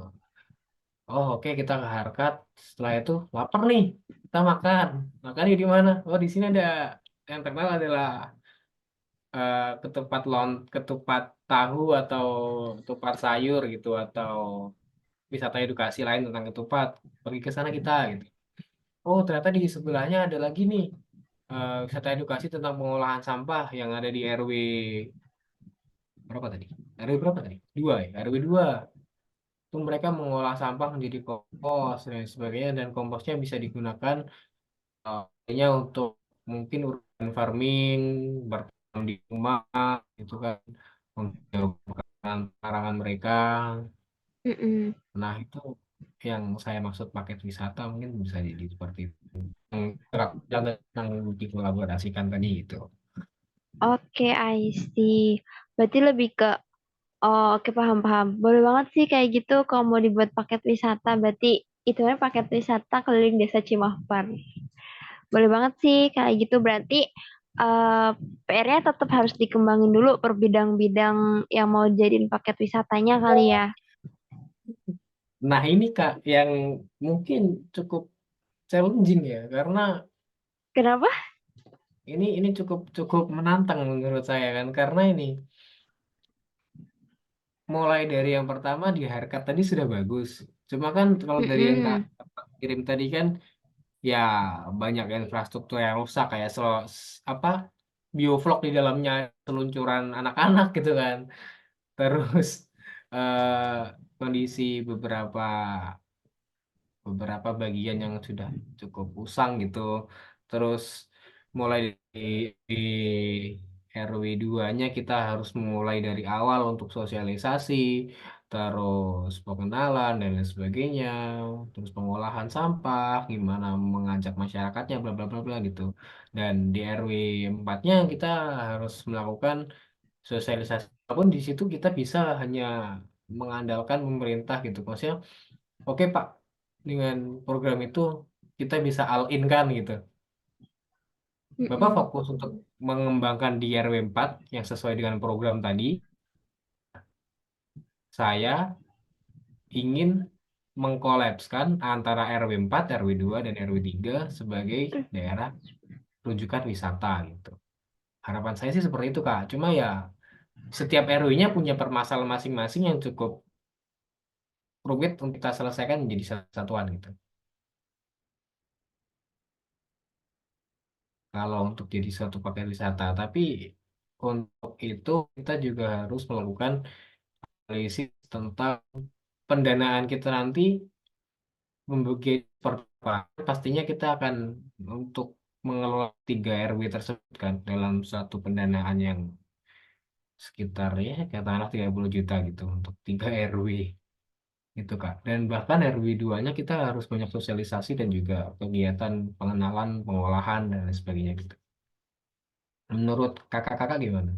Oh oke kita ke Harkat. Setelah itu lapar nih, kita makan. Makannya di mana? Oh di sini ada yang terkenal adalah ketupat tahu atau ketupat sayur gitu atau wisata edukasi lain tentang ketupat pergi ke sana kita gitu. Oh ternyata di sebelahnya ada lagi nih wisata edukasi tentang pengolahan sampah yang ada di RW berapa tadi? RW berapa tadi? Dua ya, RW 2. Itu mereka mengolah sampah menjadi kompos dan sebagainya dan komposnya bisa digunakan hanya untuk mungkin urban farming, bertanam di rumah gitu kan untuk karangan mereka. Mm-mm. Nah, itu yang saya maksud paket wisata mungkin bisa jadi seperti itu. Yang dikolaborasikan tadi itu. Oke, I see. Berarti lebih ke oh, oke paham-paham. Boleh banget sih kayak gitu kalau mau dibuat paket wisata berarti itu kan paket wisata keliling desa Cimahpar. Boleh banget sih kayak gitu. Berarti PR-nya tetap harus dikembangin dulu per bidang-bidang yang mau jadiin paket wisatanya kali ya. Nah, ini Kak yang mungkin cukup challenging ya, karena Kenapa? ini cukup cukup menantang menurut saya kan, karena ini mulai dari yang pertama di harkat tadi sudah bagus. Cuma kan kalau dari yang Kak Mm-mm. kirim tadi kan ya banyak infrastruktur yang rusak kayak apa biovlog di dalamnya seluncuran anak-anak gitu kan. Terus kondisi beberapa beberapa bagian yang sudah cukup usang gitu. Terus mulai di RW 2-nya kita harus memulai dari awal untuk sosialisasi, terus pengenalan dan lain sebagainya, terus pengolahan sampah, gimana mengajak masyarakatnya, bla bla bla bla gitu. Dan di RW 4-nya kita harus melakukan sosialisasi. Walaupun di situ kita bisa hanya mengandalkan pemerintah gitu. Maksudnya, oke Pak, dengan program itu kita bisa all in kan gitu. Bapak Mm-mm. fokus untuk mengembangkan di RW 4 yang sesuai dengan program tadi. Saya ingin mengkolapskan antara RW 4, RW 2, dan RW 3 sebagai daerah rujukan wisata gitu. Harapan saya sih seperti itu Kak. Cuma ya setiap RW-nya punya permasalahan masing-masing yang cukup rumit untuk kita selesaikan menjadi satuan gitu. Kalau untuk jadi suatu paket wisata, tapi untuk itu kita juga harus melakukan analisis tentang pendanaan kita nanti membagian per pastinya kita akan untuk mengelola 3 RW tersebut kan dalam satu pendanaan yang sekitar ya katakanlah 30 juta gitu untuk 3 RW itu Kak. Dan bahkan RW 2-nya kita harus banyak sosialisasi dan juga kegiatan pengenalan, pengolahan dan lain sebagainya gitu. Menurut kakak-kakak gimana?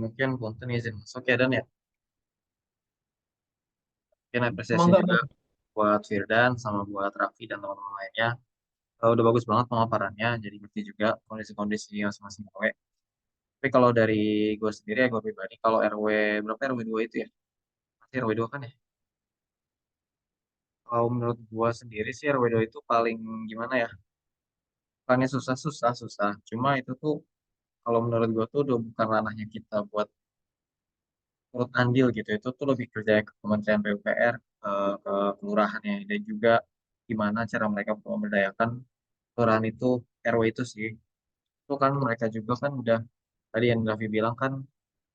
Mungkin punten izin masuk ya Dan ya. Mungkin apresiasi Monggo, juga Bang. buat Firdan sama buat Raffi dan teman-teman lainnya. Udah bagus banget pemaparannya, jadi ngerti juga kondisi-kondisi masing-masing RW. Tapi kalau dari gue sendiri ya gue pribadi, kalau RW berapa RW 2 itu ya? Pasti RW 2 kan ya? Kalau menurut gue sendiri sih RW 2 itu paling gimana ya? Bukannya susah, susah, susah. Cuma itu tuh kalau menurut gue tuh udah bukan ranahnya kita buat turut andil gitu. Itu tuh lebih kerja ke Kementerian PUPR, ke kelurahan ya. Dan juga gimana cara mereka memberdayakan kelurahan itu, RW itu sih. Itu kan mereka juga kan udah, tadi yang Raffi bilang kan,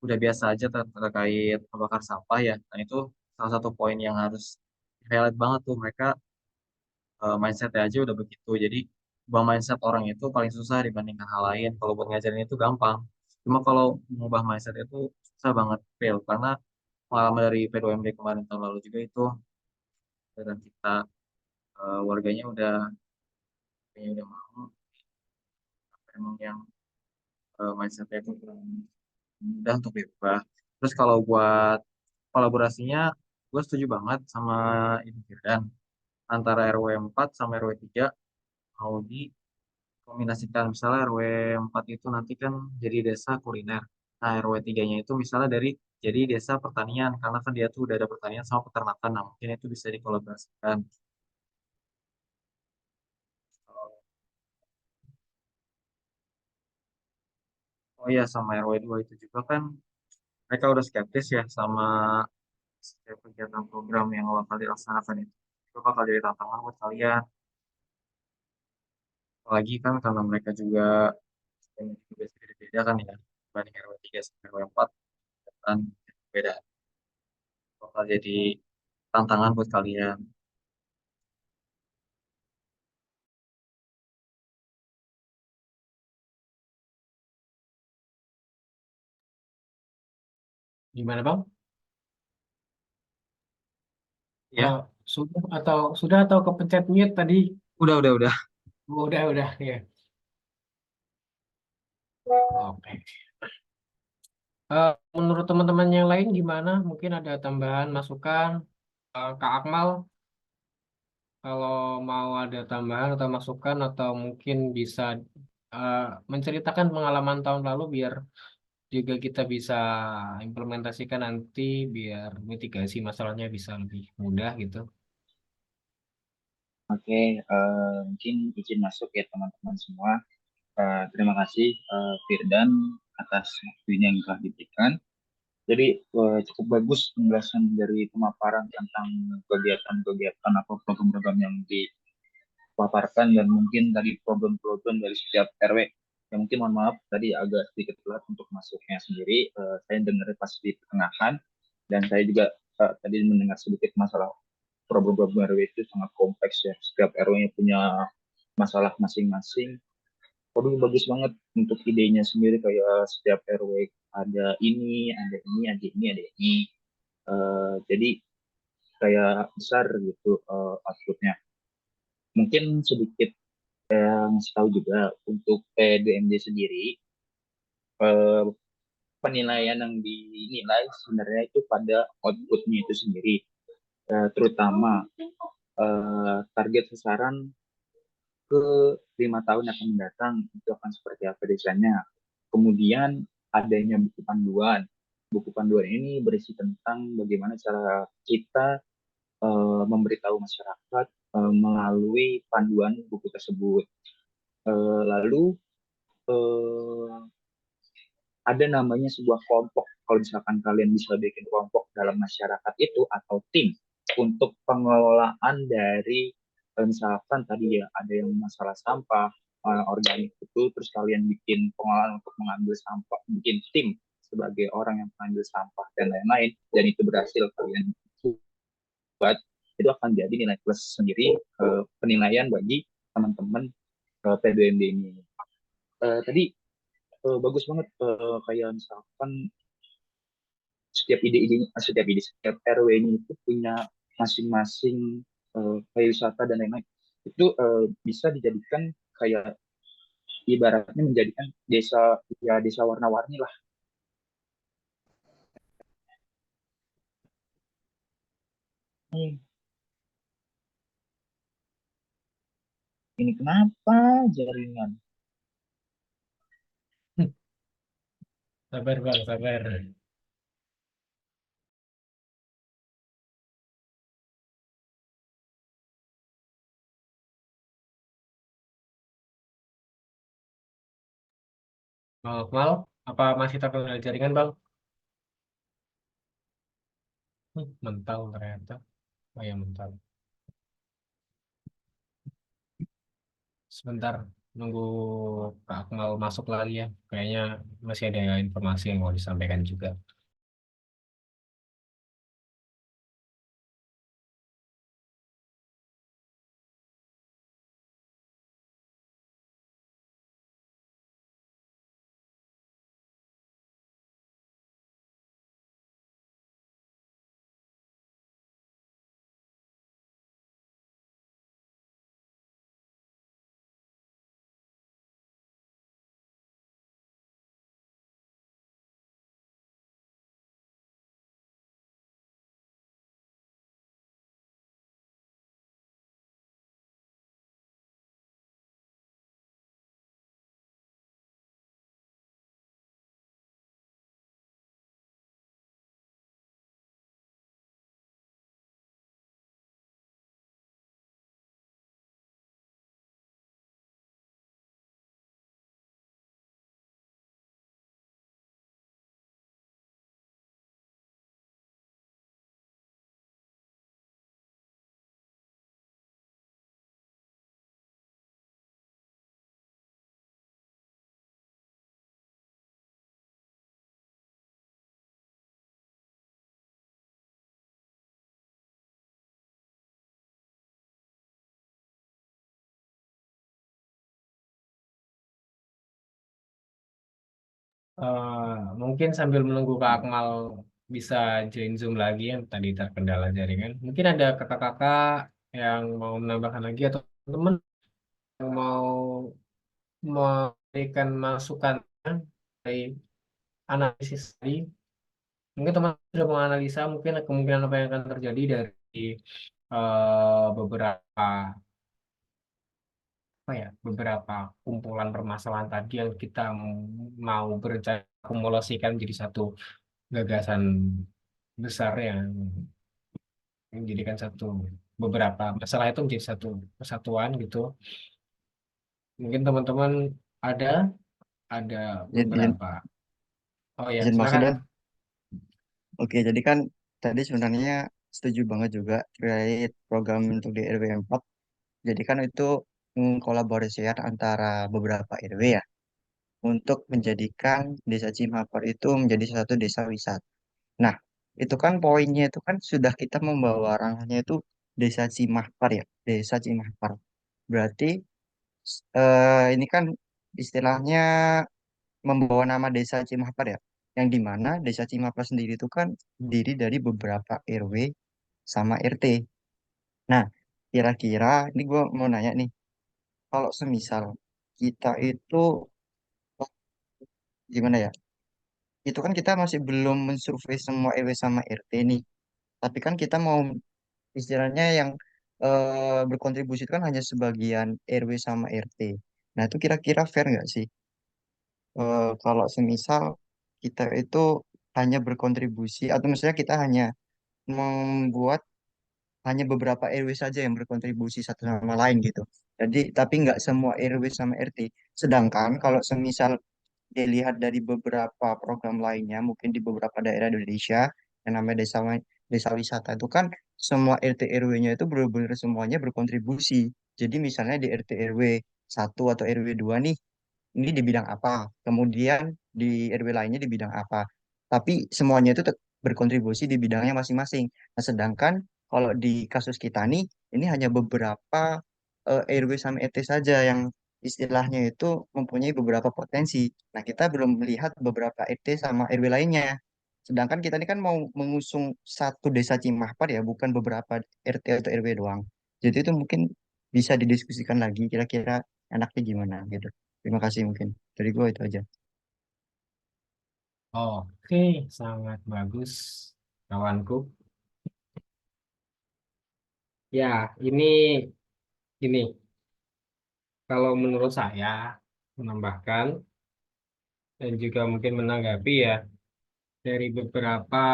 udah biasa aja terkait membakar sampah ya. Nah itu salah satu poin yang harus highlight banget tuh mereka mindsetnya aja udah begitu. Jadi ubah mindset orang itu paling susah dibandingkan hal lain. Kalau buat ngajarin itu gampang. Cuma kalau mengubah mindset itu susah banget fail karena pengalaman dari P2MD kemarin tahun lalu juga itu dan kita warganya udah kayaknya udah mau emang yang mindsetnya itu kurang mudah untuk diubah. Terus kalau buat kolaborasinya gue setuju banget sama Ibu Firdan antara RW 4 sama RW 3 mau dikombinasikan misalnya RW 4 itu nanti kan jadi desa kuliner. Nah RW 3-nya itu misalnya dari jadi desa pertanian karena kan dia tuh udah ada pertanian sama peternakan. Nah mungkin itu bisa dikolaborasikan. Oh iya sama RW 2 itu juga kan mereka udah skeptis ya sama setiap kegiatan program yang bakal dilaksanakan itu. Itu bakal jadi tantangan buat kalian. Apalagi kan karena mereka juga beda kan ya dibanding RW 3 sama RW 4 kan beda bakal jadi tantangan buat kalian. Gimana Bang? Ya, Sudah atau kepencet mute tadi? udah. Udah ya. Oke. Menurut teman-teman yang lain gimana? Mungkin ada tambahan masukan, Kak Akmal, kalau mau ada tambahan atau masukan atau mungkin bisa eh, menceritakan pengalaman tahun lalu biar juga kita bisa implementasikan nanti biar mitigasi masalahnya bisa lebih mudah gitu. Oke, mungkin izin masuk ya teman-teman semua. Terima kasih Firdan atas waktunya yang telah diberikan. Jadi cukup bagus penjelasan dari pemaparan tentang kegiatan-kegiatan atau program-program yang dipaparkan dan mungkin tadi problem-problem dari setiap RW. Ya mungkin mohon maaf tadi agak sedikit telat untuk masuknya sendiri. Saya dengar pas di pertengahan dan saya juga tadi mendengar sedikit masalah problem-problem RW itu sangat kompleks ya. Setiap RW-nya punya masalah masing-masing. Waduh, bagus banget untuk idenya sendiri kayak setiap RW ada ini, ada ini, ada ini, ada ini. Jadi kayak besar gitu outputnya. Mungkin sedikit ngasih tahu juga untuk PDMD sendiri, eh, penilaian yang dinilai sebenarnya itu pada outputnya itu sendiri, terutama target sasaran ke 5 tahun yang akan mendatang itu akan seperti apa desainnya. Kemudian adanya buku panduan. Buku panduan ini berisi tentang bagaimana cara kita memberitahu masyarakat melalui panduan buku tersebut. Lalu eh, ada namanya sebuah kelompok. Kalau misalkan kalian bisa bikin kelompok dalam masyarakat itu atau tim untuk pengelolaan dari misalkan tadi ya ada yang masalah sampah organik itu, terus kalian bikin pengelolaan untuk mengambil sampah, bikin tim sebagai orang yang mengambil sampah dan lain-lain, dan itu berhasil kalian buat, itu akan jadi nilai plus sendiri penilaian bagi teman-teman PDMD ini. Tadi bagus banget kayak misalkan setiap RW-nya itu punya masing-masing pariwisata dan lain-lain. Itu bisa dijadikan kayak ibaratnya menjadikan desa ya desa warna-warni lah. Hmm, ini kenapa jaringan? Sabar Bang, sabar. Bang Akmal, apa masih terkendala jaringan Bang? Mental ternyata. Oh ya mental. Sebentar, nunggu Kak Akmal masuk lagi ya. Kayaknya masih ada informasi yang mau disampaikan juga. Eh, Mungkin sambil menunggu Kak Akmal bisa join Zoom lagi yang tadi terkendala jaringan. Mungkin ada kakak-kakak yang mau menambahkan lagi atau teman yang mau memberikan masukan dari analisis tadi, mungkin teman sudah menganalisa mungkin kemungkinan apa yang akan terjadi dari beberapa beberapa kumpulan permasalahan tadi yang kita mau berencana akumulasikan jadi satu gagasan besar yang menjadikan satu beberapa masalah itu menjadi satu kesatuan gitu. Mungkin teman-teman ada ada Izin, beberapa. Oh ya, izin masuk silakan. dan oke, jadi kan tadi sebenarnya setuju banget juga terkait program untuk di RW 4. Jadi kan itu kolaborasian antara beberapa RW ya untuk menjadikan Desa Cimapar itu menjadi satu desa wisata. Nah, itu kan poinnya itu kan sudah kita membawa ranahnya itu Desa Cimahpar ya, Desa Cimahpar. Berarti ini kan istilahnya membawa nama Desa Cimahpar ya, yang dimana Desa Cimahpar sendiri itu kan terdiri dari beberapa RW sama RT. Nah, kira-kira ini gue mau nanya nih, kalau semisal kita itu gimana ya? Itu kan kita masih belum mensurvei semua RW sama RT nih. Tapi kan kita mau istilahnya yang berkontribusi itu kan hanya sebagian RW sama RT. Nah, itu kira-kira fair nggak sih? Kalau semisal kita itu hanya berkontribusi, atau misalnya kita hanya membuat hanya beberapa RW saja yang berkontribusi satu sama lain gitu. Jadi, tapi nggak semua RW sama RT. Sedangkan kalau semisal dilihat dari beberapa program lainnya, mungkin di beberapa daerah di Indonesia, yang namanya desa wisata itu kan semua RT RW-nya itu benar-benar semuanya berkontribusi. Jadi misalnya di RT RW 1 atau RW 2 nih, ini di bidang apa, kemudian di RW lainnya di bidang apa. Tapi semuanya itu berkontribusi di bidangnya masing-masing. Nah, sedangkan kalau di kasus kita nih, ini hanya beberapa RW sama RT saja yang istilahnya itu mempunyai beberapa potensi. Nah, kita belum melihat beberapa RT sama RW lainnya. Sedangkan kita ini kan mau mengusung satu desa Cimahpar ya, bukan beberapa RT atau RW doang. Jadi itu mungkin bisa didiskusikan lagi kira-kira enaknya gimana gitu. Terima kasih mungkin. Dari gue itu aja. Oke, sangat bagus kawanku. Ya, ini kalau menurut saya menambahkan dan juga mungkin menanggapi ya dari beberapa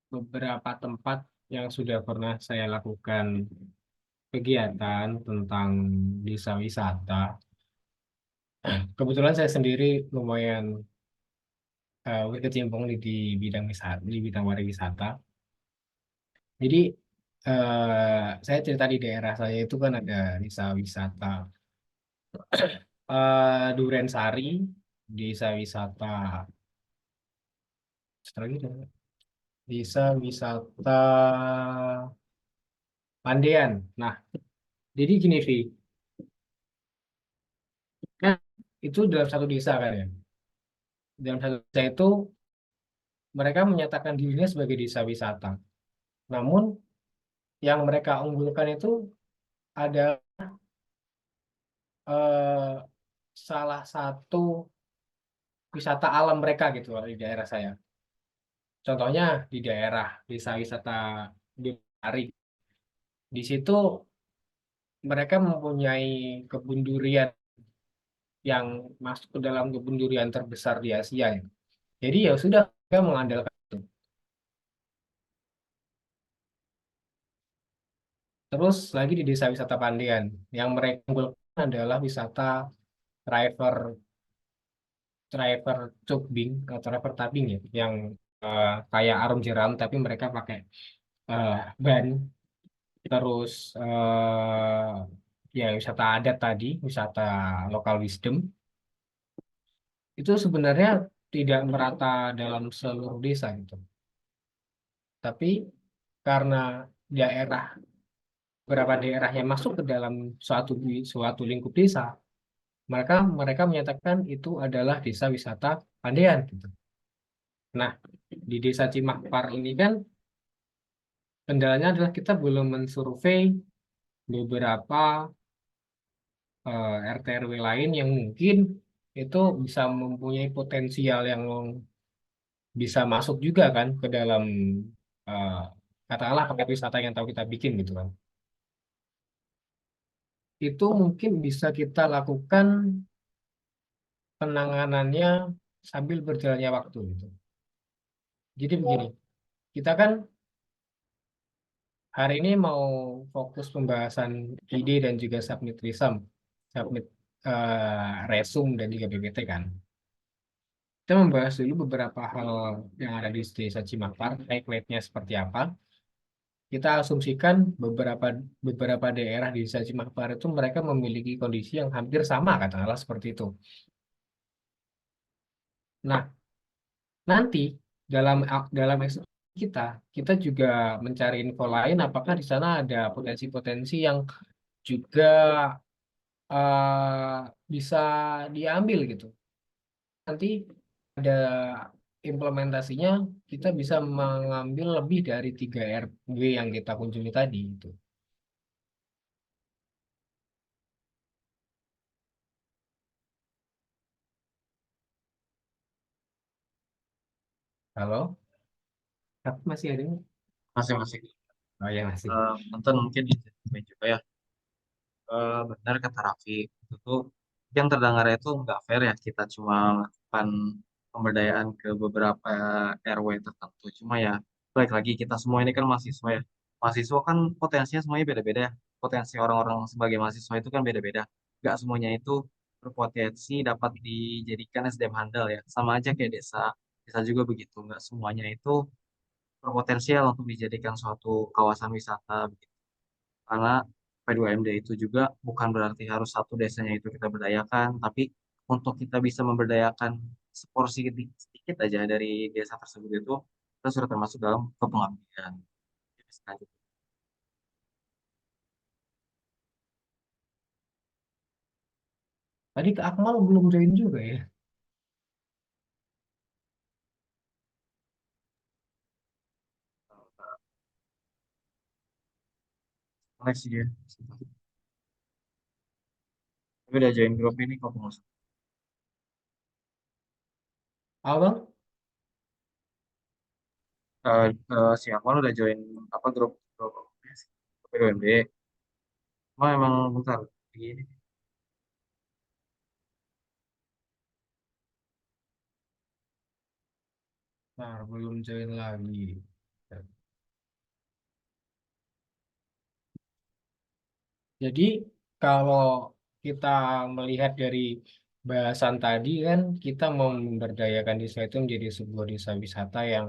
beberapa tempat yang sudah pernah saya lakukan kegiatan tentang desa wisata. Kebetulan saya sendiri lumayan berkecimpung di bidang wisata, di bidang pariwisata. Jadi saya cerita di daerah saya itu kan ada desa wisata Durensari, desa wisata, setelah gitu, desa wisata Pandean. Nah, jadi gini, Vi, kan itu dalam satu desa kan ya. Dalam satu desa itu mereka menyatakan dirinya sebagai desa wisata. Namun yang mereka unggulkan itu ada eh, salah satu wisata alam mereka gitu loh di daerah saya. Contohnya di daerah desa wisata di Ari. Di situ mereka mempunyai kebun durian yang masuk ke dalam kebun durian terbesar di Asia ya. Jadi ya sudah mereka mengandalkan itu. Terus lagi di desa wisata Pandian yang mereka unggulkan adalah wisata driver driver cukbing atau driver tabing ya, yang kayak arum jeram tapi mereka pakai eh, ban. Terus ya wisata adat tadi, wisata lokal wisdom itu sebenarnya tidak merata dalam seluruh desa gitu. Tapi karena daerah beberapa daerah yang masuk ke dalam suatu lingkup desa, mereka mereka menyatakan itu adalah desa wisata Pandean gitu. Nah, di desa Cimahpar ini kan kendalanya adalah kita belum mensurvei beberapa RT RW lain yang mungkin itu bisa mempunyai potensial yang bisa masuk juga kan ke dalam eh, katakanlah paket wisata yang tahu kita bikin gitu kan. Itu mungkin bisa kita lakukan penanganannya sambil berjalannya waktu gitu. Jadi begini, kita kan hari ini mau fokus pembahasan ide dan juga submit resume, submit resume dan juga PPT kan. Kita membahas dulu beberapa hal yang ada di Desa Cimampar, highlight-nya seperti apa. Kita asumsikan beberapa beberapa daerah di Desa Cimampar itu mereka memiliki kondisi yang hampir sama, katakanlah seperti itu. Nah, nanti dalam eksekusi kita juga mencari info lain apakah di sana ada potensi-potensi yang juga bisa diambil gitu. Nanti ada implementasinya kita bisa mengambil lebih dari 3 RW yang kita kunjungi tadi itu. Halo, tapi masih ada? Masing-masing. Oh ya masih. Nonton mungkin ini juga ya. Benar kata Raffi. Itu tuh yang terdengar itu nggak fair ya kita cuma melakukan pemberdayaan ke beberapa RW tertentu. Cuma ya baik lagi kita semua ini kan mahasiswa ya. Mahasiswa kan potensinya semuanya beda-beda ya. Potensi orang-orang sebagai mahasiswa itu kan beda-beda. Nggak semuanya itu berpotensi dapat dijadikan SDM handal ya. Sama aja kayak desa. Desa juga begitu. Nggak semuanya itu berpotensial untuk dijadikan suatu kawasan wisata begitu. Karena P2MD itu juga bukan berarti harus satu desanya itu kita berdayakan, tapi untuk kita bisa memberdayakan seporsi sedikit aja dari desa tersebut itu, kita sudah termasuk dalam kepengabdian. Tadi ke Akmal belum join juga ya. Next dia. Tapi udah join grup ini kok pengusaha. Abang, Si Akmal udah join apa grup P2MD. Cuma emang bentar. Begini. nah belum join lagi. Jadi kalau kita melihat dari bahasan tadi kan kita mau memberdayakan desa itu menjadi sebuah desa wisata yang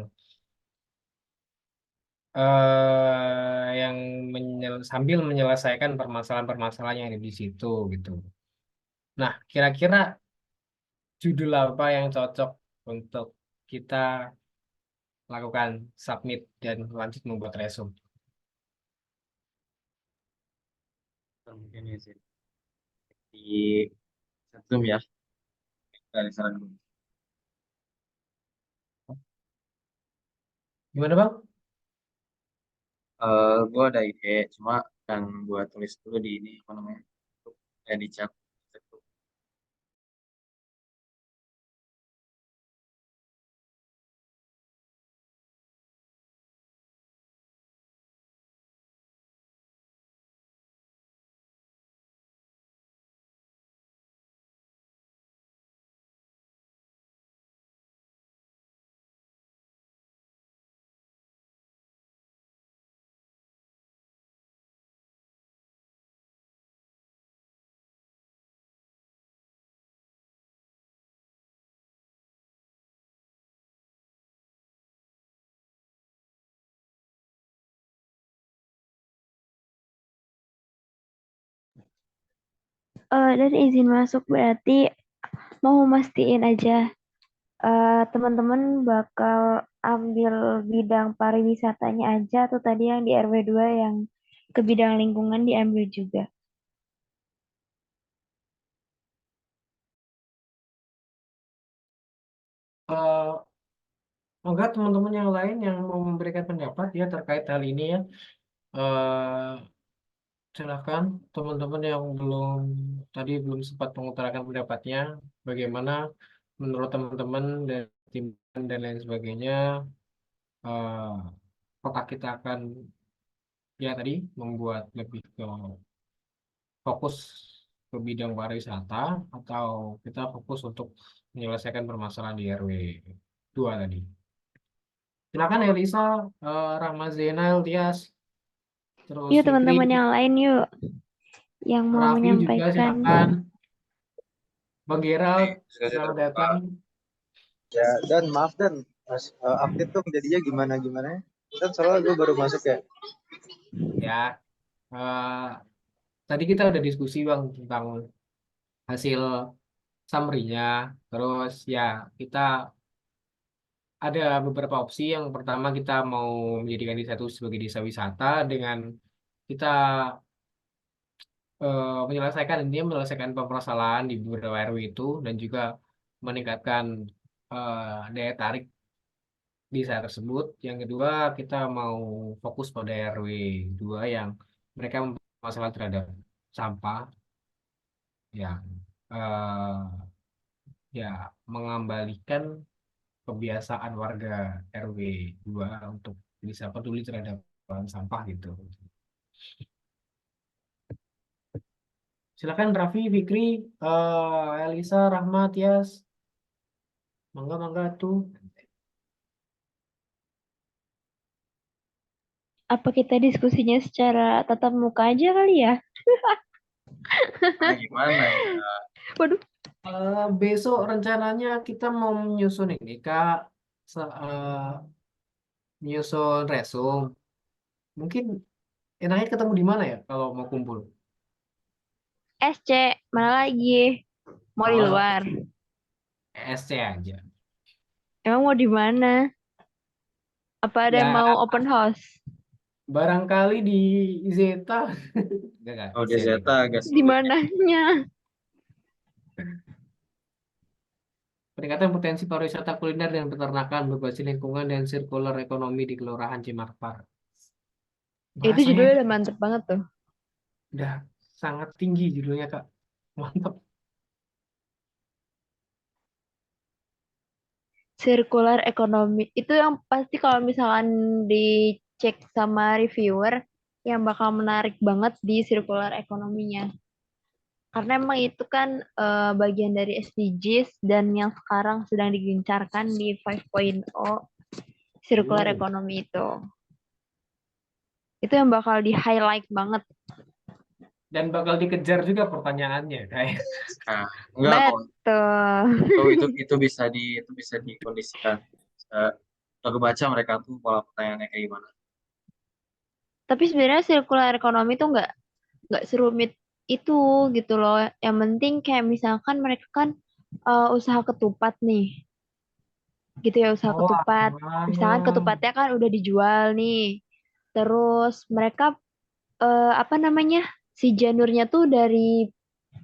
sambil menyelesaikan permasalahan-permasalahan yang ada di situ gitu. Nah, kira-kira judul apa yang cocok untuk kita lakukan submit dan lanjut membuat resume? Mungkin ya sih. Di Zoom ya. Dari saran dulu. Gimana Bang? Gue ada ide, cuma yang gue tulis dulu di ini apa namanya, di chat. Dan izin masuk berarti mau mastiin aja teman-teman bakal ambil bidang pariwisatanya aja atau tadi yang di RW 2 yang ke bidang lingkungan diambil juga. Eh, Enggak, teman-teman yang lain yang mau memberikan pendapat ya terkait hal ini ya. Eh, Silakan teman-teman yang belum sempat mengutarakan pendapatnya, bagaimana menurut teman-teman dan tim dan lain sebagainya, eh, apakah kita akan ya tadi membuat lebih ke fokus ke bidang pariwisata atau kita fokus untuk menyelesaikan permasalahan di RW 2 tadi. Silakan Elisa, Rahma Zainal, Tias, terus Yuk Fikri, teman-teman yang lain yuk yang mau Raffi juga menyampaikan. silakan. Bang Gerald, Diskusi selamat terbuka. datang. Ya, dan maaf dan Mas, update dong jadinya gimana gimana. Dan soalnya gue baru masuk ya. Ya, eh, tadi kita udah diskusi Bang tentang hasil summary-nya. Terus ya, kita ada beberapa opsi. Yang pertama kita mau menjadikan desa itu sebagai desa wisata dengan kita menyelesaikan permasalahan di beberapa RW itu dan juga meningkatkan daya tarik desa tersebut. Yang kedua, kita mau fokus pada RW 2 yang mereka masalah terhadap sampah yang eh, ya mengembalikan kebiasaan warga RW 2 untuk bisa peduli terhadap sampah gitu. Silakan Raffi, Fikri, Elisa, Rahmat, Tias. Mangga, mangga tuh. Apa kita diskusinya secara tatap muka aja kali ya? Nah, gimana ya? Waduh, Besok rencananya kita mau menyusun ini, Kak. Menyusun resume. Mungkin enaknya ketemu di mana ya kalau mau kumpul? SC, mana lagi? Mau di Oh, luar? ESC aja. Emang mau di mana? Apa ada yang Ya, mau open house? barangkali di Zeta. Enggak, Oh, di kasihan Zeta Zeta. agak Di sulit ya. mananya? Peningkatan potensi pariwisata kuliner dan peternakan berbasis lingkungan dan sirkular ekonomi di Kelurahan Cimarpar. Itu Bahasanya judulnya itu udah mantep banget tuh. udah sangat tinggi judulnya, Kak. Mantap. Circular ekonomi. Itu yang pasti kalau misalkan dicek sama reviewer, yang bakal menarik banget di circular ekonominya. Karena emang itu kan bagian dari SDGs dan yang sekarang sedang digencarkan di 5.0 circular Oh. ekonomi itu. Itu yang bakal di-highlight banget. Dan bakal dikejar juga pertanyaannya, kayak. Nah, enggak kok. Betul. Itu bisa dikondisikan. Bisa udah kebaca mereka tuh pola pertanyaannya kayak gimana. Tapi sebenarnya circular ekonomi tuh nggak serumit itu gitu loh. Yang penting kayak misalkan mereka kan usaha ketupat nih, gitu ya usaha Oh, ketupat. Misalkan ah. ketupatnya kan udah dijual nih. Terus mereka apa namanya? Si janurnya tuh dari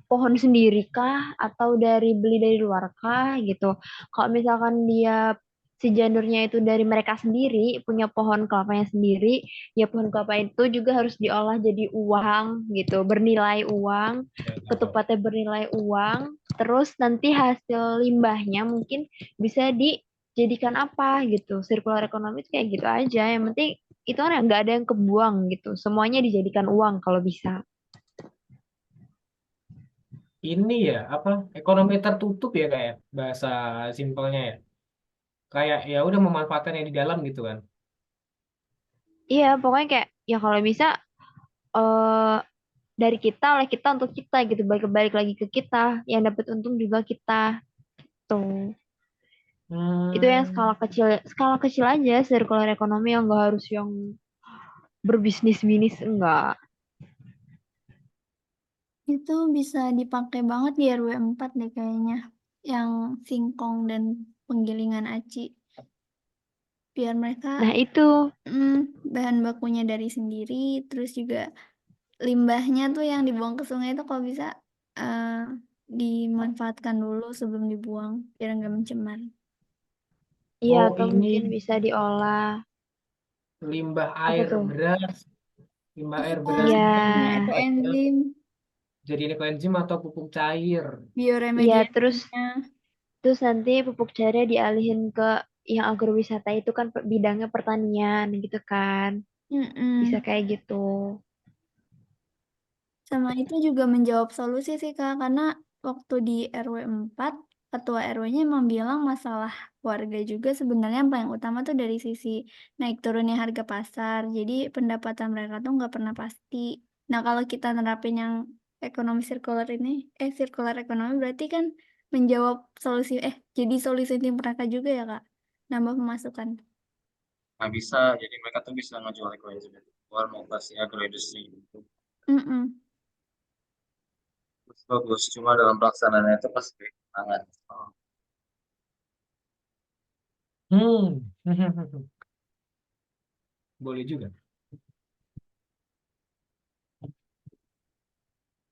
pohon sendiri kah atau dari beli dari luar kah gitu. Kalau misalkan dia si janurnya itu dari mereka sendiri, punya pohon kelapanya sendiri, ya pohon kelapa itu juga harus diolah jadi uang gitu, bernilai uang, Ya, tahu. ketupatnya bernilai uang, terus nanti hasil limbahnya mungkin bisa dijadikan apa gitu. Sirkular ekonomi itu kayak gitu aja. Yang penting itu kan nggak ada yang kebuang gitu. Semuanya dijadikan uang kalau bisa. Ini ya apa ekonomi tertutup ya kayak bahasa simpelnya ya. Kayak ya udah memanfaatkan yang di dalam gitu kan. Iya, pokoknya kayak ya kalau bisa eh dari kita oleh kita untuk kita gitu, balik-balik lagi ke kita, yang dapat untung juga kita tuh. Itu yang Hmm, skala kecil aja, circular ekonomi yang nggak harus yang berbisnis-bisnis enggak. Itu bisa dipakai banget di RW 4 deh kayaknya. Yang singkong dan penggilingan aci. Biar mereka Nah, itu bahan bakunya dari sendiri, terus juga limbahnya tuh yang dibuang ke sungai itu kalau bisa eh, dimanfaatkan dulu sebelum dibuang, biar nggak mencemar. iya oh atau ini mungkin bisa diolah. limbah Apa air tuh? beras. Limbah air beras Iya, itu Sama dibuatnya ekoenzim, jadi ekoenzim atau pupuk cair. iya terus bioremediasinya. terus nanti pupuk cairnya dialihin ke yang agrowisata itu kan bidangnya pertanian gitu kan. Bisa Mm-mm. kayak gitu. Sama itu juga menjawab solusi sih Kak, karena waktu di RW 4, ketua RW-nya emang bilang masalah warga juga sebenarnya yang paling utama tuh dari sisi naik turunnya harga pasar. Jadi pendapatan mereka tuh nggak pernah pasti. Nah kalau kita nerapin yang ekonomi sirkular ini, sirkular ekonomi berarti kan menjawab solusi, jadi solusi tim mereka juga ya Kak, nambah pemasukan. Nah, bisa. Jadi mereka tuh bisa ngejual ekoenzim itu keluar mau kasih agroindustri gitu. Mm-mm. Terus bagus. Cuma dalam pelaksanaannya itu pasti tangan. Hmm. Boleh juga.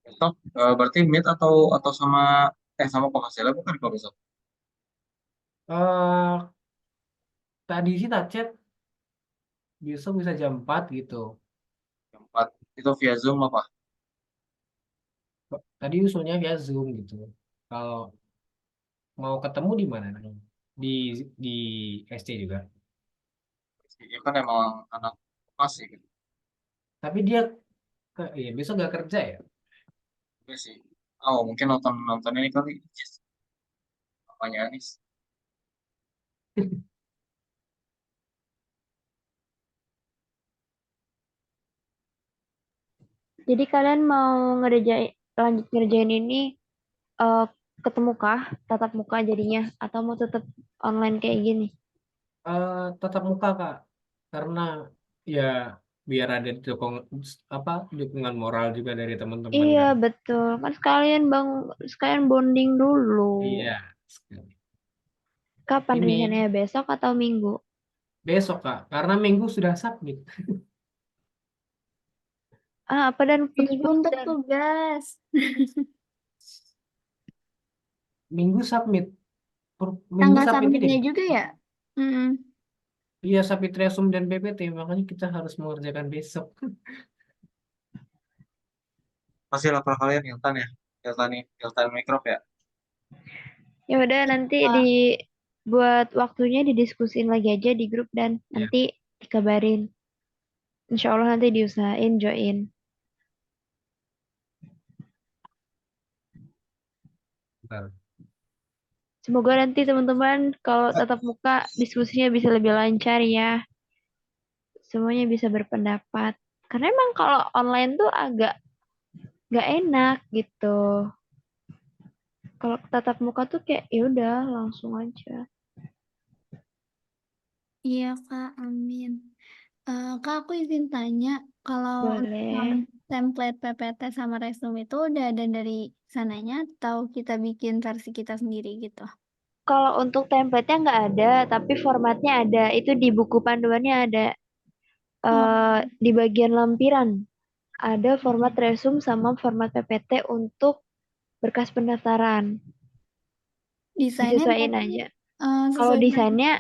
Besok berarti meet atau sama Kak Hasela bukan kalau besok. eh Tadi sih tak chat besok bisa jam 4 gitu. Jam 4 itu via Zoom apa? Tadi usulnya via Zoom gitu. Kalau mau ketemu di mana? Di di SC juga. Dia kan emang anak masih gitu. Tapi dia iya, besok gak kerja ya? Iya sih. Oh, mungkin nonton nonton ini kali. Yes. Apanya Anis? Jadi kalian mau lanjut ngerjain ini eh, ketemu kah tatap muka jadinya atau mau tetap online kayak gini? Tetap muka Kak. Karena ya biar ada dukungan moral juga dari teman-teman Iya kan. betul kan sekalian bonding dulu. Iya. Kapan Ini rencananya besok atau minggu? besok Kak, karena minggu sudah submit. Ah apa dan Minggu putus-putus untuk dan tugas. Minggu submit. Minggu Tanggal submit ini. submitnya juga ya? Mm-mm. Iya, submit resume dan PPT, makanya kita harus mengerjakan besok. Pasti lapor kalian Hiltan ya. Hiltan nih, Hiltan Microbe ya. ya udah nanti Wah, buat waktunya didiskusin lagi aja di grup dan Iya, nanti dikabarin. Insya Allah nanti diusahain join. betul. Semoga nanti teman-teman kalau tatap muka diskusinya bisa lebih lancar ya. Semuanya bisa berpendapat. Karena emang kalau online tuh agak gak enak gitu. Kalau tatap muka tuh kayak ya udah langsung aja. iya Kak, amin. Kak, aku izin tanya, kalau untuk Boleh. template PPT sama resume itu udah ada dari sananya atau kita bikin versi kita sendiri gitu? Kalau untuk template-nya nggak ada, tapi formatnya ada. Itu di buku panduannya ada. Oh, Di bagian lampiran ada format resume sama format PPT untuk berkas pendaftaran. desainnya Disesuaiin berarti aja. Kalau sesuai dengan. desainnya,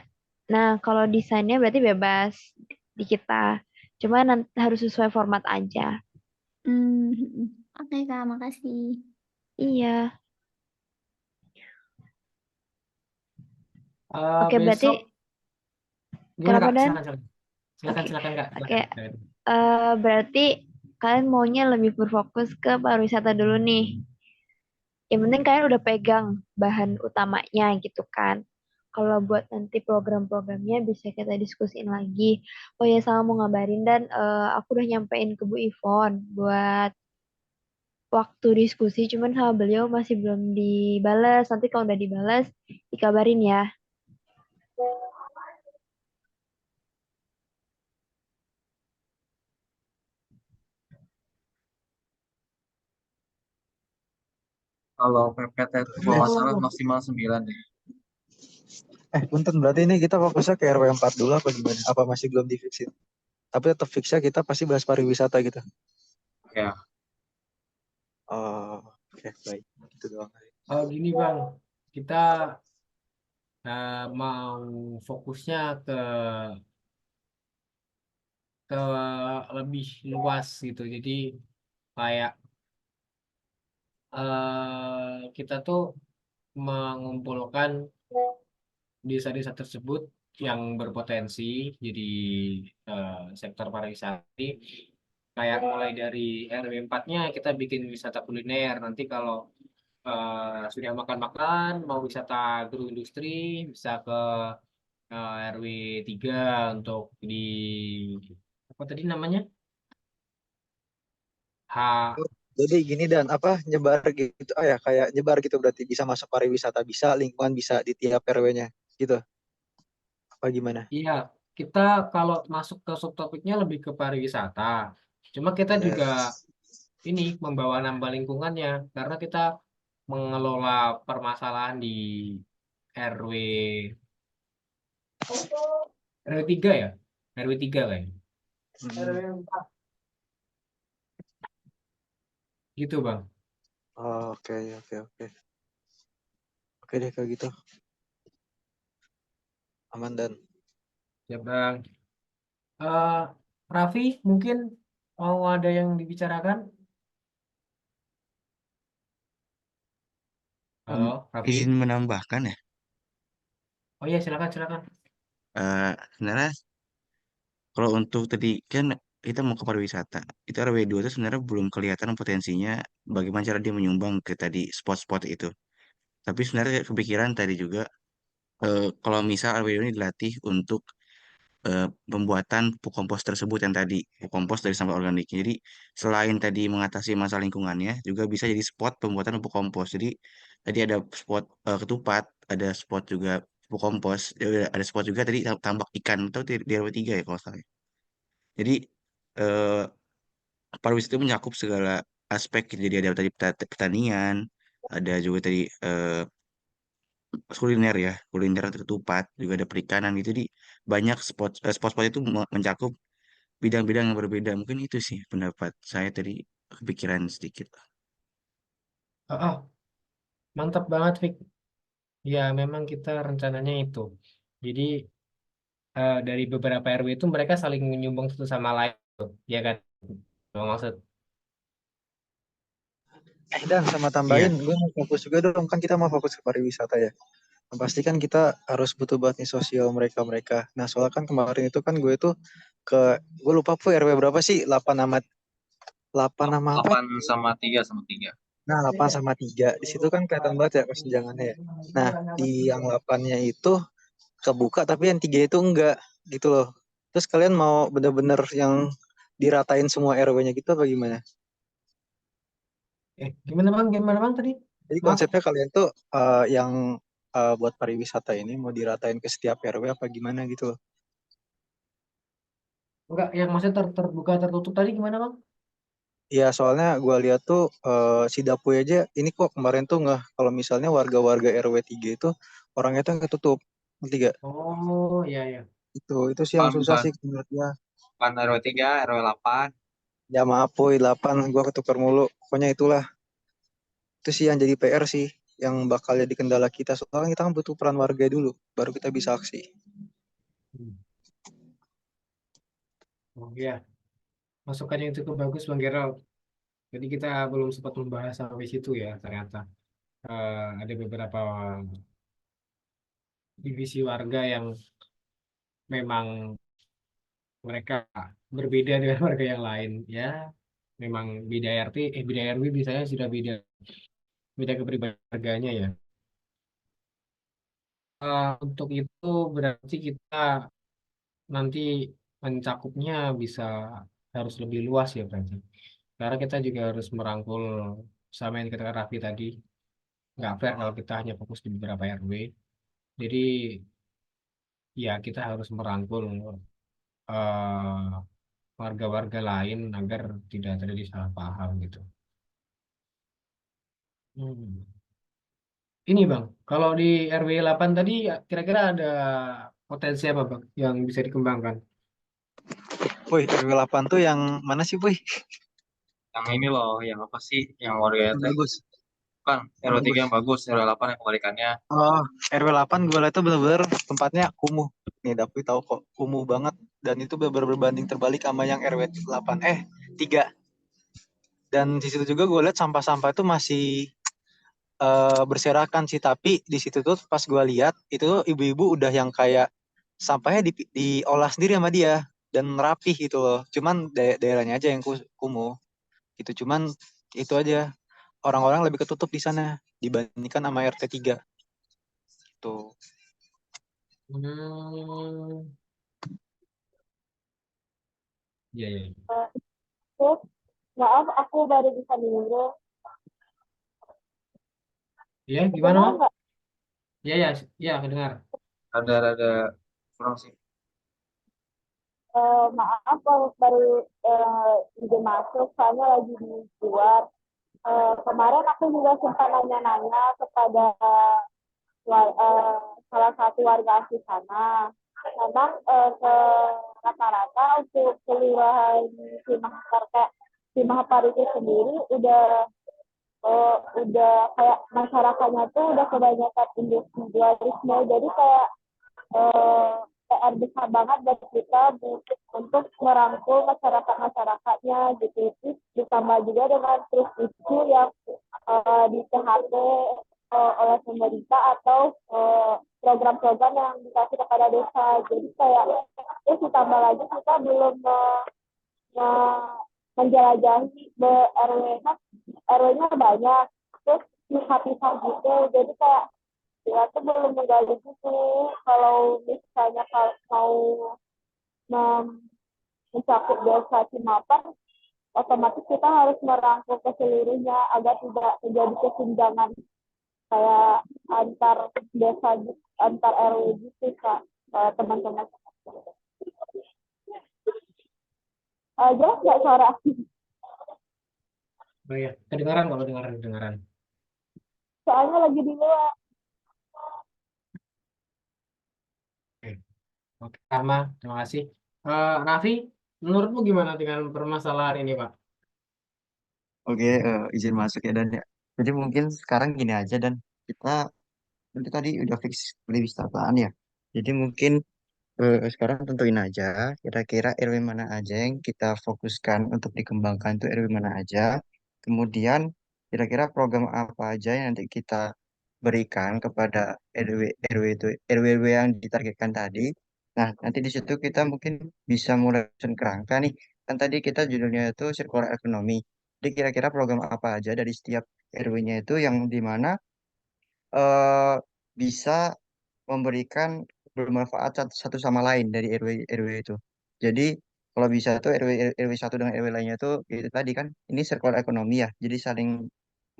nah kalau desainnya berarti bebas di kita. Cuma nanti harus sesuai format aja. Hmm, oke Kak, makasih. Iya. Oke, berarti Besok gimana kenapa Kak? Dan? Silakan, silakan. Silakan, Oke. silakan Kak. Oke. Silakan. Berarti kalian maunya lebih berfokus ke pariwisata dulu nih. Yang penting kalian udah pegang bahan utamanya gitu kan. Kalau buat nanti program-programnya bisa kita diskusin lagi. Oh ya sama mau ngabarin dan aku udah nyampein ke Bu Ivon buat waktu diskusi. Cuman sama beliau masih belum dibales. Nanti kalau udah dibales dikabarin ya. Kalau PPT itu kalau nggak salah Oh, maksimal 9 deh. Punten berarti ini kita fokusnya ke RW 4 dulu apa gimana? Apa masih belum difiksin? Tapi tetap fixnya kita pasti bahas pariwisata gitu. Ya, Oh, oke, baik. Itu doang. gini Bang, kita mau fokusnya ke ke lebih luas gitu. Jadi kayak kita tuh mengumpulkan desa-desa tersebut yang berpotensi jadi sektor pariwisata. Jadi, kayak mulai dari RW 4-nya kita bikin wisata kuliner. Nanti kalau sudah makan-makan, mau wisata agroindustri, bisa ke RW 3 untuk di apa tadi namanya? H. Jadi gini dan apa nyebar gitu, ya kayak nyebar gitu berarti bisa masuk pariwisata bisa, lingkungan bisa di tiap RW-nya gitu. Apa gimana? Iya, kita kalau masuk ke subtopiknya lebih ke pariwisata. Cuma kita juga Yes. ini membawa nambah lingkungannya karena kita mengelola permasalahan di RW RW 3 ya? RW 3 kayaknya. Hmm. Gitu, Bang. Oh, oke oke oke. Oke deh kalau gitu. Aman dan. Ya, Bang. Eh Raffi, mungkin mau ada yang dibicarakan? Em, Halo, izin Raffi. menambahkan ya, Oh iya, silakan, silakan. sebenarnya kalau untuk tadi kan kita mau ke pariwisata, itu RW2 itu sebenarnya belum kelihatan potensinya bagaimana cara dia menyumbang ke tadi spot-spot itu. Tapi sebenarnya kepikiran tadi juga, kalau misal RW2 ini dilatih untuk pembuatan pupuk kompos tersebut yang tadi, pupuk kompos dari sampah organik. Jadi selain tadi mengatasi masalah lingkungannya, juga bisa jadi spot pembuatan pupuk kompos. Jadi tadi ada spot ketupat, ada spot juga pupuk kompos, ada spot juga tadi tambak ikan atau di RW 3 ya kalau salah. Jadi eh, pariwisata itu mencakup segala aspek gitu. Jadi ada tadi pertanian, ada juga tadi kuliner ya, kuliner ketupat, juga ada perikanan gitu. Jadi banyak spot-spot itu mencakup bidang-bidang yang berbeda. Mungkin itu sih pendapat saya tadi, kepikiran sedikit. Oh, oh, mantap banget, Vic. Ya, memang kita rencananya itu. Jadi, dari beberapa RW itu mereka saling menyumbang satu sama lain, tuh. Ya kan? Kalau maksud. Dan sama Iya, tambahin, gue mau fokus juga dong, kan kita mau fokus ke pariwisata ya. Yang pasti kan kita harus butuh banget nih sosial mereka-mereka. Nah, soalnya kan kemarin itu kan gue tuh gue lupa RW berapa sih? 8 sama 8 sama apa? 8 sama 3 sama 3. Nah, 8 sama 3. Di situ kan kelihatan banget ya kesenjangannya ya. Nah, di yang 8-nya itu kebuka tapi yang 3 itu enggak gitu loh. Terus kalian mau bener-bener yang diratain semua RW-nya gitu apa gimana? Gimana Bang? Gimana Bang tadi? Jadi Maaf. konsepnya kalian tuh yang buat pariwisata ini mau diratain ke setiap RW apa gimana gitu loh. Enggak, yang maksudnya terbuka tertutup tadi gimana Bang? Iya, soalnya gue lihat tuh si Dapuy aja ini kok kemarin tuh nggak kalau misalnya warga-warga RW 3 itu orangnya tuh ketutup. Ngerti gak? Oh, iya, iya. Itu sih yang Bukan, susah bukan. sih menurutnya. Bukan RW 3, RW 8. Ya maaf Puy, 8 gue ketukar mulu. Pokoknya itulah. Itu sih yang jadi PR sih yang bakal jadi kendala kita. Soalnya kita kan butuh peran warga dulu baru kita bisa aksi. Hmm. Oh iya, masukan yang cukup bagus Bang Gerald. Jadi kita belum sempat membahas sampai situ ya ternyata. Ada beberapa divisi warga yang memang mereka berbeda dengan warga yang lain. Ya, memang beda RT, beda RW biasanya sudah beda beda kepribadian warganya ya. Untuk itu berarti kita nanti mencakupnya bisa harus lebih luas ya berarti. Karena kita juga harus merangkul sama yang dikatakan Raffi tadi. Nggak fair kalau kita hanya fokus di beberapa RW. Jadi ya kita harus merangkul eh, warga-warga lain agar tidak terjadi salah paham gitu. Hmm. Ini Bang, kalau di RW 8 tadi kira-kira ada potensi apa Bang yang bisa dikembangkan? Woi, RW 8 tuh yang mana sih, Puy? Yang ini loh, yang apa sih? Yang warga Yang itu bagus. kan Yang RW 3 bagus. yang bagus, RW 8 yang kebalikannya. Oh, RW 8 gue lihat tuh bener-bener tempatnya kumuh. Nih, Dapuy tahu kok, kumuh banget. dan itu berbanding terbalik sama yang RW 8 3. Dan di situ juga gue lihat sampah-sampah itu masih berserakan sih, tapi di situ tuh pas gue lihat itu tuh ibu-ibu udah yang kayak sampahnya diolah sendiri sama dia dan rapih gitu loh. Cuman daerahnya aja yang kumuh gitu. Cuman itu aja, orang-orang lebih ketutup di sana dibandingkan sama RT 3 tuh. Hmm, iya, iya. Terus, maaf, aku baru bisa dengar. Iya, gimana, Dengar Mak? nggak? Iya, iya, iya, kedengar. Ada kurang sih. Maaf, baru izin masuk, soalnya lagi di luar. Kemarin aku juga sempat nanya-nanya kepada salah satu warga asli sana. Memang rata-rata untuk kelurahan Cimahapar itu sendiri udah kayak masyarakatnya tuh udah kebanyakan individualisme, jadi kayak PR besar banget buat kita untuk merangkul masyarakatnya gitu. Terus ditambah juga dengan terus isu yang di PHP oleh pemerintah atau program-program yang dikasih kepada desa. Jadi kayak terus ditambah lagi kita belum menjelajahi RW-nya banyak, terus pisah-pisah gitu. Jadi kayak ya tuh belum menggali gitu. Kalau misalnya kalau mau mencakup desa Cimapan, otomatis kita harus merangkul ke seluruhnya agar tidak terjadi kesenjangan kayak antar desa, antar RW gitu, Kak, teman-teman. Jelas nggak suara? Oh iya, kedengaran kalau kedengaran. Soalnya lagi di luar. Oke, oke, Rahma, terima kasih. Raffi, menurutmu gimana dengan permasalahan ini, Pak? Oke, izin masuk ya Dan ya. Jadi mungkin sekarang gini aja Dan, kita itu tadi udah fix beli wisataan ya. Jadi mungkin sekarang tentuin aja kira-kira RW mana aja yang kita fokuskan untuk dikembangkan tuh RW mana aja. Kemudian kira-kira program apa aja yang nanti kita berikan kepada RW itu RW yang ditargetkan tadi. Nah, nanti di situ kita mungkin bisa mulai susun kerangka nih. Kan tadi kita judulnya itu circular economy. Jadi kira-kira program apa aja dari setiap RW-nya itu yang dimana bisa memberikan bermanfaat satu sama lain dari RW itu. Jadi kalau bisa tuh RW satu dengan RW lainnya tuh itu tadi kan ini circular ekonomi ya. Jadi saling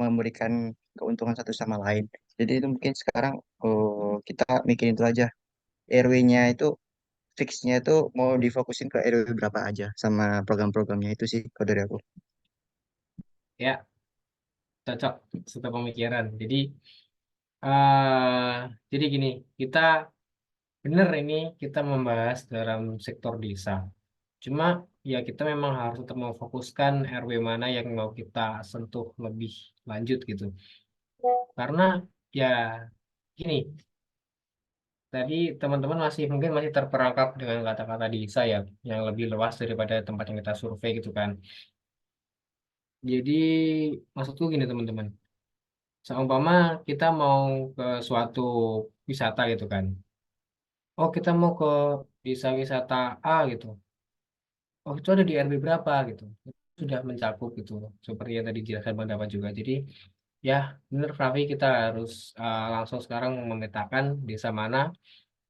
memberikan keuntungan satu sama lain. Jadi itu mungkin sekarang kita mikirin itu aja. RW-nya itu fixnya itu mau difokusin ke RW berapa aja sama program-programnya itu sih kalau dari aku. Ya, cocok, satu pemikiran. Eh jadi gini, kita benar ini kita membahas dalam sektor desa. Cuma ya kita memang harus tetap memfokuskan RW mana yang mau kita sentuh lebih lanjut gitu. Karena ya gini, tadi teman-teman mungkin masih terperangkap dengan kata-kata desa ya, yang lebih luas daripada tempat yang kita survei gitu kan. Jadi maksudku gini teman-teman, seumpama kita mau ke suatu wisata gitu kan. Oh kita mau ke desa wisata A gitu. Oh itu ada di RW berapa gitu. Itu sudah mencakup gitu. Seperti yang tadi dijelaskan Bang Dapat juga. Jadi ya benar Raffi, kita harus langsung sekarang memetakan desa mana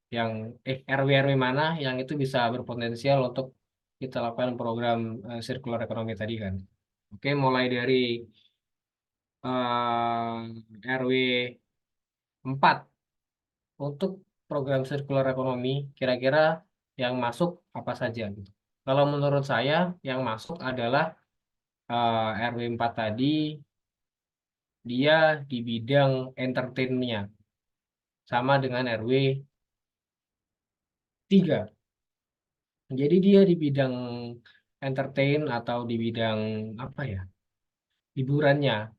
yang RW-RW mana yang itu bisa berpotensial untuk kita lakukan program circular economy tadi kan. Oke, mulai dari RW 4 untuk program circular economy kira-kira yang masuk apa saja gitu. Kalau menurut saya yang masuk adalah RW 4 tadi dia di bidang entertainnya sama dengan RW 3. Jadi dia di bidang entertain atau di bidang apa ya? Hiburannya.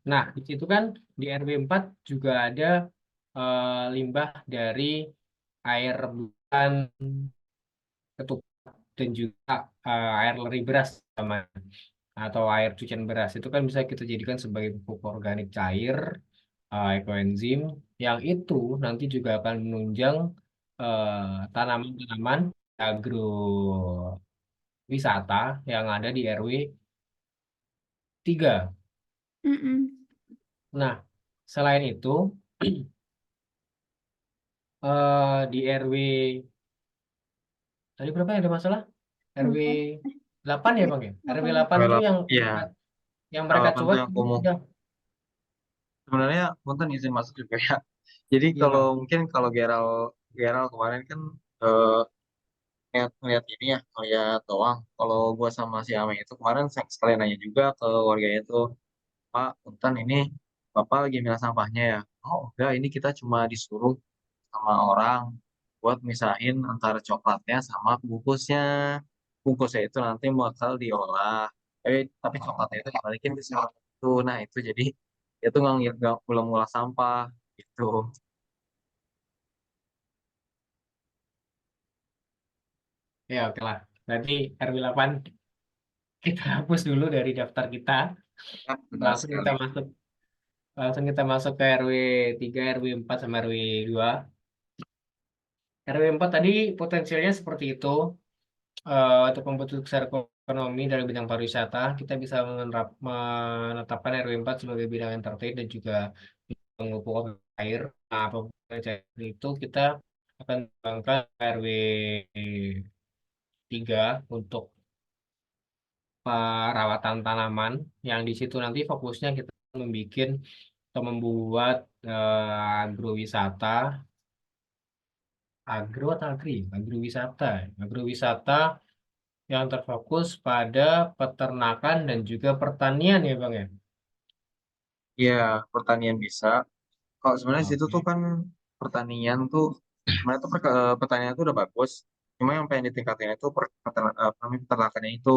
Nah, di situ kan di RW 4 juga ada limbah dari air bulan ketupat dan juga air leri beras sama atau air cucian beras itu kan bisa kita jadikan sebagai pupuk organik cair ekoenzim yang itu nanti juga akan menunjang tanaman-tanaman agrowisata yang ada di RW 3. Mm-mm. Nah, selain itu di RW tadi berapa yang ada masalah? RW Empat. 8 ya Bang ya? RW 8 Kalau itu yang ya, yang kalau mereka 8 tuh cuek yang itu kumuh. udah. Sebenarnya punten izin masuk juga ya. Jadi Iya kalau Bang. mungkin kalau Geral Geral kemarin kan eh, ngeliat ini ya, ngeliat doang. Kalau gua sama si Ame itu kemarin sekalian nanya juga ke warganya itu, Pak, punten ini Bapak lagi milah sampahnya ya? Oh enggak, ini kita cuma disuruh sama orang buat misahin antara coklatnya sama bungkusnya. Bungkusnya itu nanti bakal diolah. Tapi coklatnya itu dibalikin ke si orang itu. Nah itu jadi itu belum ngolah sampah gitu. Ya oke lah. Berarti RW 8 kita hapus dulu dari daftar kita. Ya, benar Langsung kita sekali. masuk langsung kita masuk ke RW 3, RW 4 sama RW 2. RW 4 tadi potensialnya seperti itu. Untuk membentuk besar ekonomi dari bidang pariwisata, kita bisa menetapkan RW 4 sebagai bidang entertain dan juga pengupuk air. Nah, pengupuk air itu kita akan kembangkan RW 3 untuk perawatan tanaman yang di situ nanti fokusnya kita membuat agrowisata, agro atau agri, agrowisata, agrowisata yang terfokus pada peternakan dan juga pertanian ya Bang ya. Iya, pertanian bisa. Kalau sebenarnya di situ tuh Oke. kan pertanian tuh sebenarnya tuh pertanian tuh udah bagus. Cuma yang pengen ditingkatin itu apa namanya, peternakannya itu.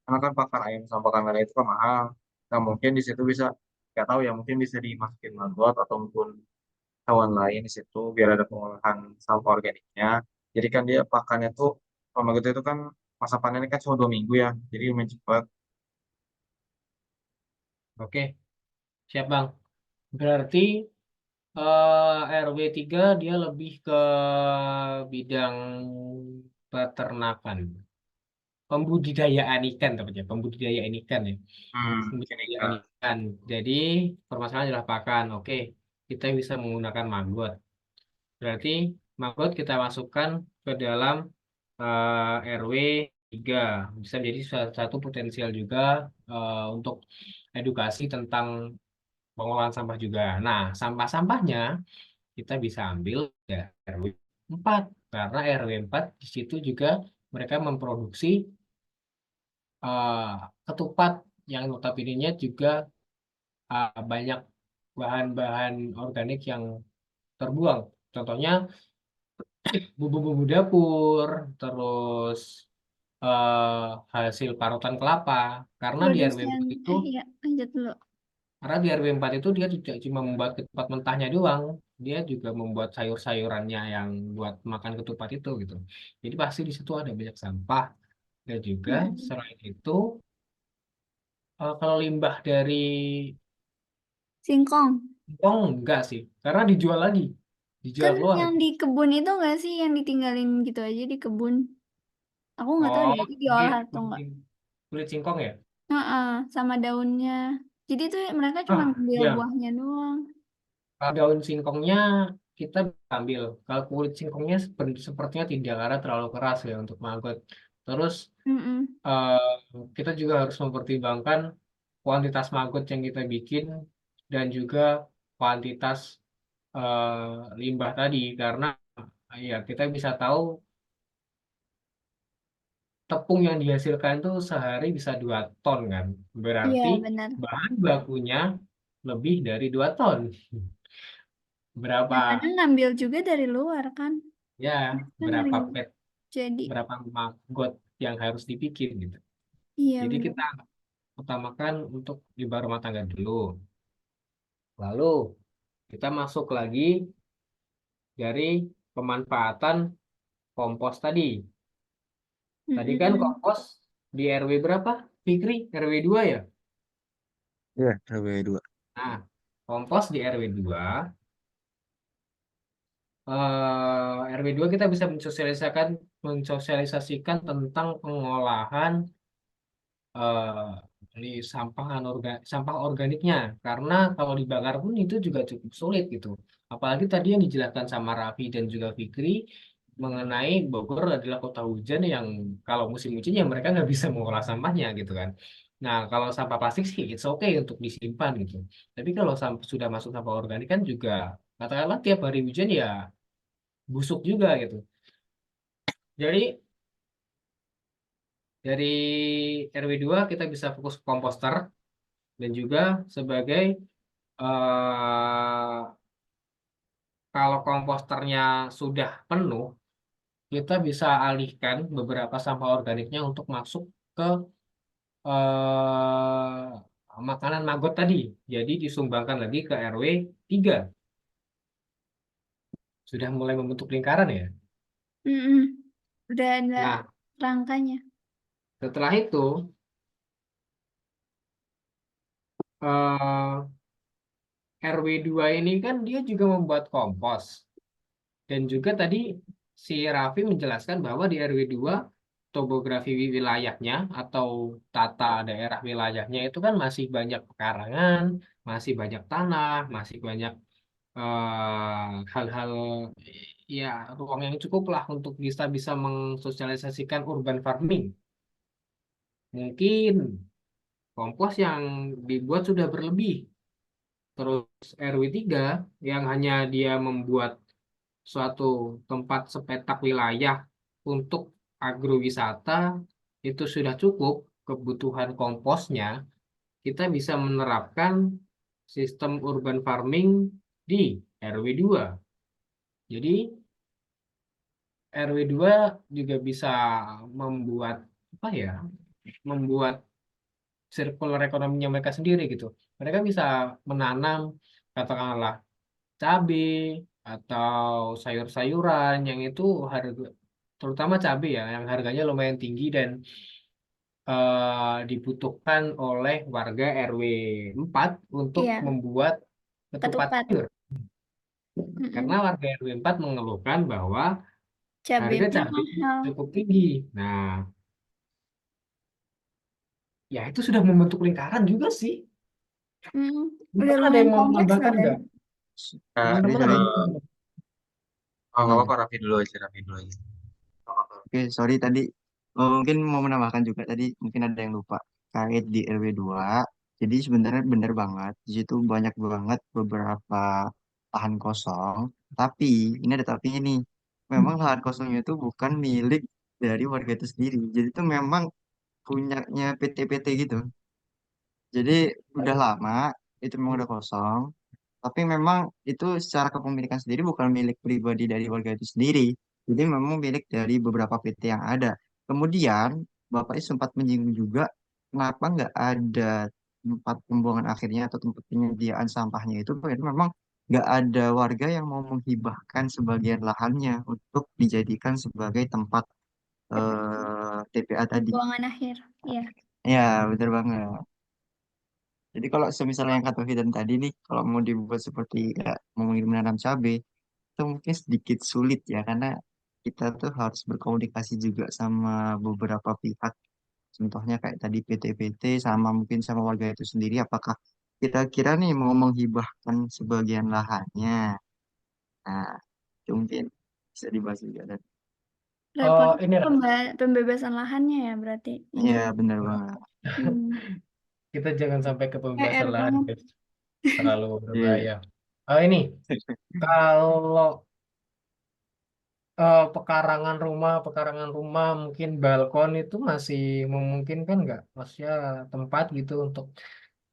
Karena kan pakan ayam sama pakan lele itu kan mahal. Nah mungkin di situ bisa nggak tahu ya mungkin bisa dimasukin magot atau mungkin hewan lain di situ biar ada pengolahan sampah organiknya. Jadi kan dia pakannya tuh kalau magot itu kan masa panennya kan cuma 2 minggu ya. Jadi lumayan cepat. Oke, siap Bang. Berarti RW 3 dia lebih ke bidang peternakan. Pembudidayaan ikan tepatnya, pembudidayaan ikan ya. Sini Pembudidayaan Kak. ikan. Jadi permasalahan adalah pakan. Oke, kita bisa menggunakan maggot. Berarti maggot kita masukkan ke dalam RW 3. Bisa menjadi salah satu potensial juga untuk edukasi tentang pengolahan sampah juga. Nah, sampah-sampahnya kita bisa ambil ya RW 4 karena RW 4 di situ juga mereka memproduksi eh, ketupat yang notabene juga banyak bahan-bahan organik yang terbuang. Contohnya bumbu-bumbu dapur, terus hasil parutan kelapa. Karena di RW Produsen, 4 itu, ya lanjut dulu. karena di RW 4 itu dia tidak cuma membuat ketupat mentahnya doang, dia juga membuat sayur-sayurannya yang buat makan ketupat itu gitu. Jadi pasti di situ ada banyak sampah dan juga Mm-mm. selain itu kalau limbah dari Singkong. singkong enggak sih, karena dijual lagi, dijual Kan keluar. yang di kebun itu enggak sih yang ditinggalin gitu aja di kebun? Aku nggak tahu Oh, deh itu kulit, diolah atau enggak. kulit singkong ya? Heeh, sama daunnya. Jadi tuh mereka cuma Ah, ngambil ya. buahnya doang. Kalau daun singkongnya kita ambil. Kalau kulit singkongnya sepertinya tidak karena terlalu keras ya untuk maggot. Terus Mm-mm. eh, kita juga harus mempertimbangkan kuantitas maggot yang kita bikin dan juga kuantitas limbah tadi karena ya kita bisa tahu tepung yang dihasilkan itu sehari bisa 2 ton kan. Iya Berarti benar. bahan bakunya lebih dari 2 ton. Dan Berapa kadang ngambil juga dari luar kan. ya Kan berapa lagi pet jadi. berapa maggot yang harus dibikin gitu. Iya Jadi benar. kita utamakan untuk ibarat rumah tangga dulu. Lalu kita masuk lagi dari pemanfaatan kompos tadi. Tadi kan Mm-mm. kompos di RW berapa? Fikri, RW 2 ya? Iya, RW 2. Nah, kompos di RW 2, RW 2 kita bisa mensosialisasikan tentang pengolahan di sampah organiknya, karena kalau dibakar pun itu juga cukup sulit gitu. Apalagi tadi yang dijelaskan sama Raffi dan juga Fikri mengenai Bogor adalah kota hujan yang kalau musim hujan ya mereka nggak bisa mengolah sampahnya gitu kan. Nah, kalau sampah plastik sih it's okay untuk disimpan gitu. Tapi kalau sudah masuk sampah organik kan juga katakanlah tiap hari hujan ya busuk juga gitu. Jadi dari RW 2 kita bisa fokus ke komposter dan juga sebagai eh, kalau komposternya sudah penuh, kita bisa alihkan beberapa sampah organiknya untuk masuk ke makanan maggot tadi. Jadi disumbangkan lagi ke RW 3. Sudah mulai membentuk lingkaran ya. Mm-mm. Udah ada Nah, rangkanya. setelah itu eh, RW 2 ini kan dia juga membuat kompos. Dan juga tadi si Raffi menjelaskan bahwa di RW 2 topografi wilayahnya atau tata daerah wilayahnya itu kan masih banyak pekarangan, masih banyak tanah, masih banyak hal-hal ya ruang yang cukup lah untuk bisa bisa mensosialisasikan urban farming. Mungkin kompos yang dibuat sudah berlebih. Terus RW 3 yang hanya dia membuat suatu tempat sepetak wilayah untuk agrowisata itu sudah cukup kebutuhan komposnya, kita bisa menerapkan sistem urban farming di RW 2. Jadi RW 2 juga bisa membuat apa ya? Membuat circular ekonominya mereka sendiri gitu. Mereka bisa menanam katakanlah cabai atau sayur-sayuran yang itu harga terutama cabai ya yang harganya lumayan tinggi dan dibutuhkan oleh warga RW 4 untuk Iya, membuat ketupat ketupat. sayur. Karena Mm-mm. warga RW 4 mengeluhkan bahwa harga Cabenya cabai mahal. cukup tinggi. Nah, ya itu sudah membentuk lingkaran juga sih. Mm. Udah Teman-teman ada lumayan yang mau kompleks loh, menambahkan Dan. nggak? Ini Teman-teman ada yang mau menambahkan? nggak Hmm. apa-apa, Raffi dulu aja, Raffi dulu aja. Oke, sorry tadi mungkin mau menambahkan juga tadi mungkin ada yang lupa kait di RW 2. Jadi sebenarnya benar banget di situ banyak banget beberapa lahan kosong. Tapi ini ada tapinya nih. Memang lahan kosongnya itu bukan milik dari warga itu sendiri. Jadi itu memang punyanya PT-PT gitu. Jadi udah lama itu memang udah kosong. Tapi memang itu secara kepemilikan sendiri bukan milik pribadi dari warga itu sendiri. Jadi memang milik dari beberapa PT yang ada. Kemudian Bapaknya sempat menyinggung juga kenapa nggak ada tempat pembuangan akhirnya atau tempat penyediaan sampahnya itu. Karena memang nggak ada warga yang mau menghibahkan sebagian lahannya untuk dijadikan sebagai tempat TPA tadi. Buangan akhir. Iya. Ya, betul banget. Jadi kalau semisalnya yang kata Fidan tadi nih, kalau mau dibuat seperti ya, mau menanam cabai, itu mungkin sedikit sulit ya, karena kita tuh harus berkomunikasi juga sama beberapa pihak. Contohnya kayak tadi PT-PT sama mungkin sama warga itu sendiri, apakah kita kira nih mau menghibahkan sebagian lahannya. Nah, itu mungkin bisa dibahas juga. Dan, Repotnya Ini lah, pembebasan lahannya ya berarti yang ya jadi. benar banget. Hmm. kita jangan sampai ke pembebasan PR lahan banget. guys. Terlalu Iya. berbahaya. Ini kalau pekarangan rumah, mungkin balkon itu masih memungkinkan nggak? Maksudnya tempat gitu untuk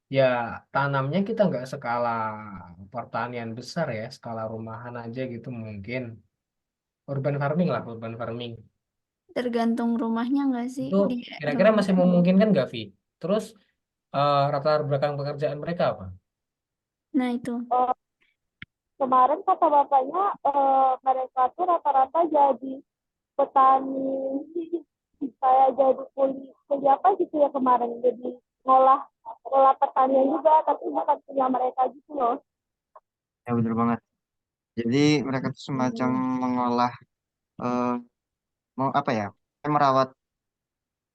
ya tanamnya kita nggak skala pertanian besar ya, skala rumahan aja gitu mungkin. Urban farming lah, urban farming. Tergantung rumahnya nggak sih Itu di RW. kira-kira masih memungkinkan nggak, Vi? Terus rata belakang pekerjaan mereka apa? Nah itu. Eh, Kemarin kata bapaknya mereka tuh rata-rata jadi petani kayak jadi kuliah apa gitu ya kemarin, jadi ngolah ngolah pertanian juga tapi bukan punya mereka gitu loh. Ya bener banget. Jadi mereka tuh semacam mengolah eh, mau apa ya? Merawat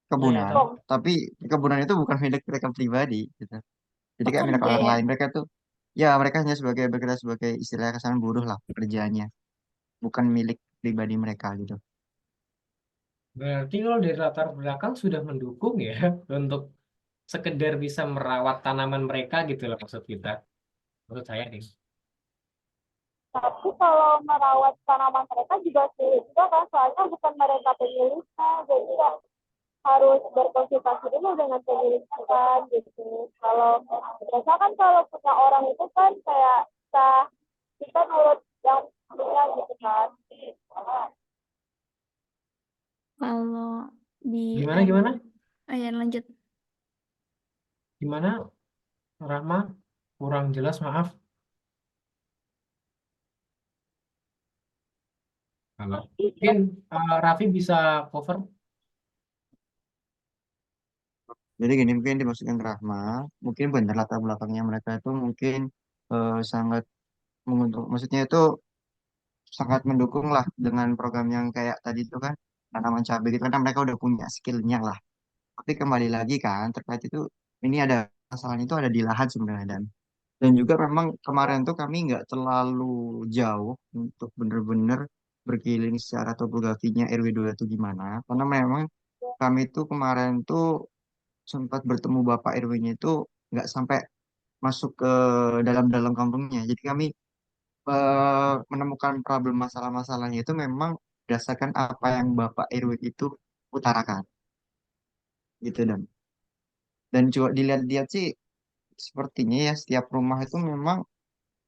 Ya, kebunan, tapi tapi kebunan itu bukan milik mereka pribadi gitu. Jadi kayak milik Pekerja orang ya. lain. Mereka tuh ya mereka hanya sebagai bergerak sebagai istilah kesan buruh lah pekerjaannya, bukan milik pribadi mereka gitu. berarti kalau dari latar belakang sudah mendukung ya untuk sekedar bisa merawat tanaman mereka gitu lah maksud kita. Maksud saya nih. Tapi kalau merawat tanaman mereka juga sulit juga kan, soalnya bukan mereka pemiliknya, jadi ya harus berkonsultasi dulu dengan pemilik kan gitu. Kalau biasa kan kalau punya orang itu kan kayak kita nurut yang punya gitu kan. Kalau di Gimana gimana? oh ya lanjut. Gimana Rahma? Kurang jelas maaf. Kalau mungkin Raffi bisa cover. Jadi gini mungkin dimaksudkan Rahma, mungkin benar latar belakangnya mereka itu mungkin sangat menguntung, maksudnya itu sangat mendukung lah dengan program yang kayak tadi itu kan tanaman cabai gitu karena mereka udah punya skillnya lah. Tapi kembali lagi kan terkait itu ini ada masalahnya itu ada di lahan sebenarnya dan juga memang kemarin tuh kami nggak terlalu jauh untuk bener-bener berkeliling secara topografinya RW 2 itu gimana karena memang kami tuh kemarin tuh sempat bertemu Bapak RW-nya itu nggak sampai masuk ke dalam-dalam kampungnya. Jadi kami menemukan problem masalah-masalahnya itu memang berdasarkan apa yang Bapak RW itu utarakan gitu dan juga dilihat-lihat sih sepertinya ya setiap rumah itu memang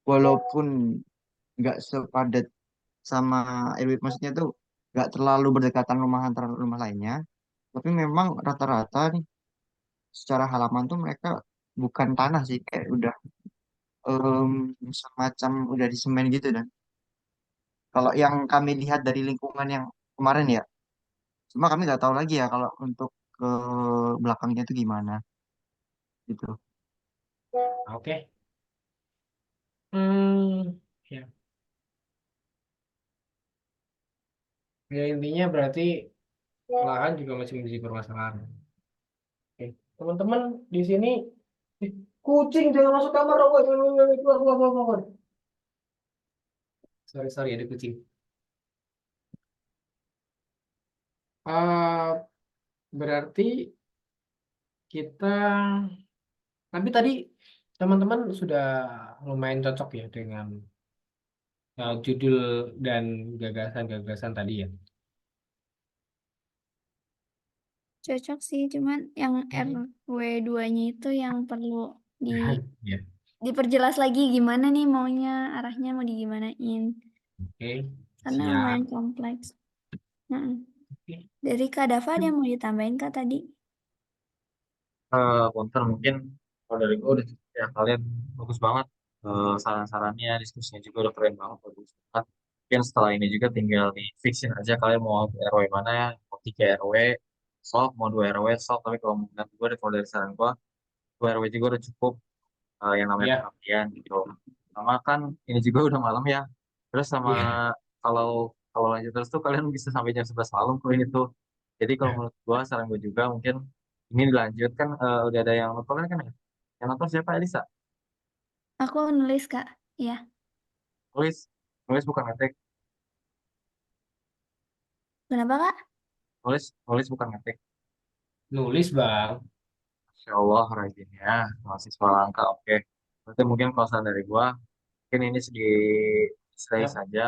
walaupun nggak sepadat sama RW maksudnya tuh nggak terlalu berdekatan rumah antara rumah lainnya tapi memang rata-rata nih secara halaman tuh mereka bukan tanah sih kayak udah em, semacam udah di semen gitu dan kalau yang kami lihat dari lingkungan yang kemarin ya cuma kami nggak tahu lagi ya kalau untuk ke belakangnya itu gimana gitu. Oke. Hmm, ya. Ya intinya berarti lahan juga masih menjadi permasalahan. Oke. Teman-teman di sini ih, kucing jangan masuk kamar. Woi, woi, woi, woi, keluar, keluar, keluar, keluar. Sorry, sorry ada kucing. Ah, berarti kita tapi tadi teman-teman sudah lumayan cocok ya dengan judul dan gagasan-gagasan tadi ya. Cocok sih, cuman yang RW 2-nya itu yang perlu di Ya, diperjelas lagi gimana nih maunya, arahnya mau digimanain. oke, Karena siap. lumayan kompleks. Nah, Oke. dari Kak Dava ada yang mau ditambahin Kak tadi? Punten mungkin kalau dari gue udah cukup ya kalian bagus banget. Saran-sarannya, diskusinya juga udah keren banget, bagus banget. Mungkin setelah ini juga tinggal di fixin aja kalian mau ke RW mana ya, mau 3 RW, sok, mau 2 RW, sok. Tapi kalau menurut gue, kalau dari saran gue, 2 RW juga udah cukup yang namanya Ya, pengabdian gitu. Sama kan ini juga udah malam ya. Terus sama iya. kalau kalau lanjut terus tuh kalian bisa sampai jam 11 malam kok ini tuh. Jadi kalau menurut gua saran gue juga mungkin ini dilanjut kan udah ada yang nonton kan ya. Yang nonton siapa Elisa? Aku nulis Kak. Ya. Nulis, nulis bukan ngetik. Kenapa Kak? Nulis, nulis bukan ngetik. Nulis bang. Masya Allah rajin ya, mahasiswa langka. Oke. Berarti mungkin kalau saran dari gua, mungkin ini selesai Ya, saja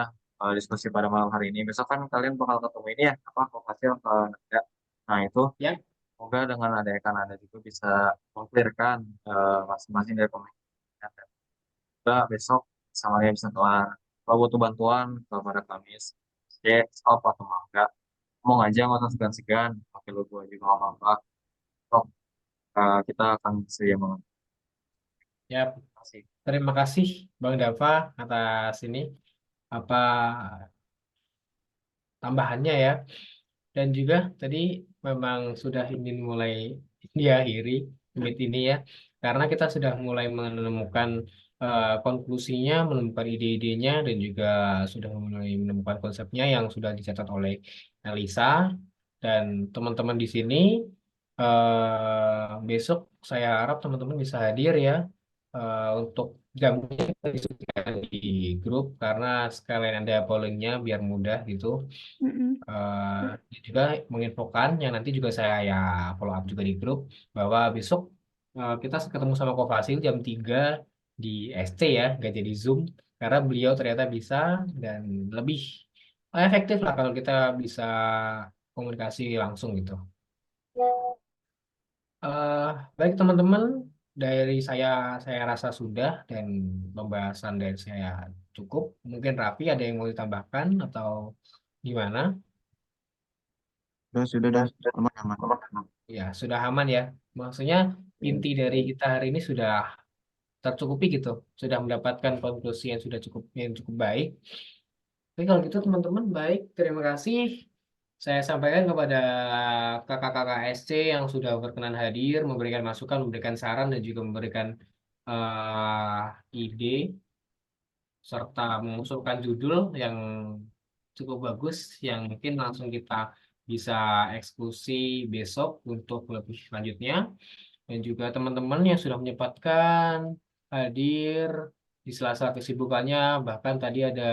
diskusi pada malam hari ini. Besok kan kalian bakal ketemu ini ya, apa hasil ada. Nah itu, ya, semoga dengan ada kan ada juga bisa mengklirkan masing-masing dari pemain. Dan juga besok samanya bisa kelar. Kalau butuh bantuan, kepada Kamis, C, stop atau mangga. Ngomong aja, nggak usah segan-segan. Pakai logo aja nggak apa-apa. Sok, kita akan sedia mengenai. ya. Terima kasih Bang Dava atas ini apa tambahannya ya. Dan juga tadi memang sudah ingin mulai diakhiri unit ini ya, karena kita sudah mulai menemukan konklusinya, menemukan ide-idenya, dan juga sudah mulai menemukan konsepnya yang sudah dicatat oleh Elisa dan teman-teman di sini. Besok saya harap teman-teman bisa hadir ya, untuk jamnya kita diskusikan di grup karena sekalian ada pollingnya biar mudah gitu. Mm-mm. Dia juga menginfokan yang nanti juga saya ya follow up juga di grup bahwa besok kita ketemu sama Ko Fasil jam 3 di SC ya, nggak jadi Zoom karena beliau ternyata bisa dan lebih efektif lah kalau kita bisa komunikasi langsung gitu. Eh, Baik teman-teman, dari saya rasa sudah dan pembahasan dari saya cukup. Mungkin Raffi ada yang mau ditambahkan atau gimana? Sudah dah, aman aman. Ya, sudah aman ya. Maksudnya inti dari kita hari ini sudah tercukupi gitu. Sudah mendapatkan konklusi yang cukup baik. Oke, kalau gitu teman-teman baik, terima kasih. Saya sampaikan kepada kakak-kakak SC yang sudah berkenan hadir, memberikan masukan, memberikan saran, dan juga memberikan ide serta mengusulkan judul yang cukup bagus yang mungkin langsung kita bisa eksekusi besok untuk lebih lanjutnya. Dan juga teman-teman yang sudah menyempatkan hadir di sela-sela kesibukannya, bahkan tadi ada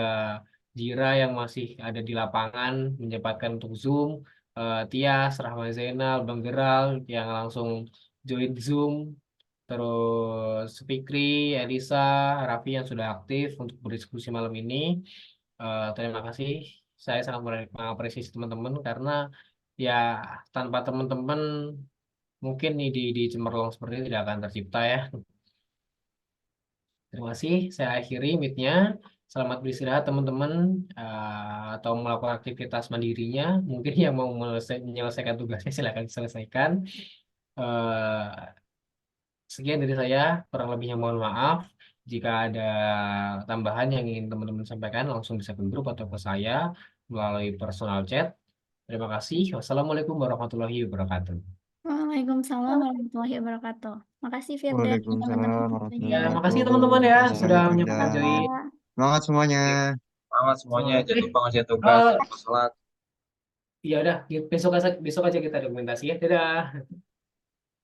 Jira yang masih ada di lapangan menyempatkan untuk Zoom, Tias, Rahma Zainal, Bang Geral yang langsung join Zoom, terus Fikri, Elisa, Raffi yang sudah aktif untuk berdiskusi malam ini. Terima kasih. Saya sangat mengapresiasi teman-teman karena ya tanpa teman-teman mungkin ide-ide cemerlang seperti ini tidak akan tercipta ya. Terima kasih. Saya akhiri meet-nya. Selamat beristirahat teman-teman, atau melakukan aktivitas mandirinya. Mungkin yang mau menyelesaikan tugasnya silakan selesaikan. Eh, Sekian dari saya. Kurang lebihnya mohon maaf. Jika ada tambahan yang ingin teman-teman sampaikan, langsung bisa ke grup atau ke saya melalui personal chat. Terima kasih. Wassalamualaikum warahmatullahi wabarakatuh. Waalaikumsalam warahmatullahi wabarakatuh. Makasih Firdan dan teman-teman Waalaikumsalam Ya, semuanya. warahmatullahi makasih teman-teman ya wabarakatuh. sudah Makasih menyempatkan Firdan. join. Ya. Semangat semuanya. Selamat semuanya, Semangat. jangan lupa ngasih tugas, Eh, jangan lupa sholat. ya udah, besok aja kita dokumentasi ya. Dadah.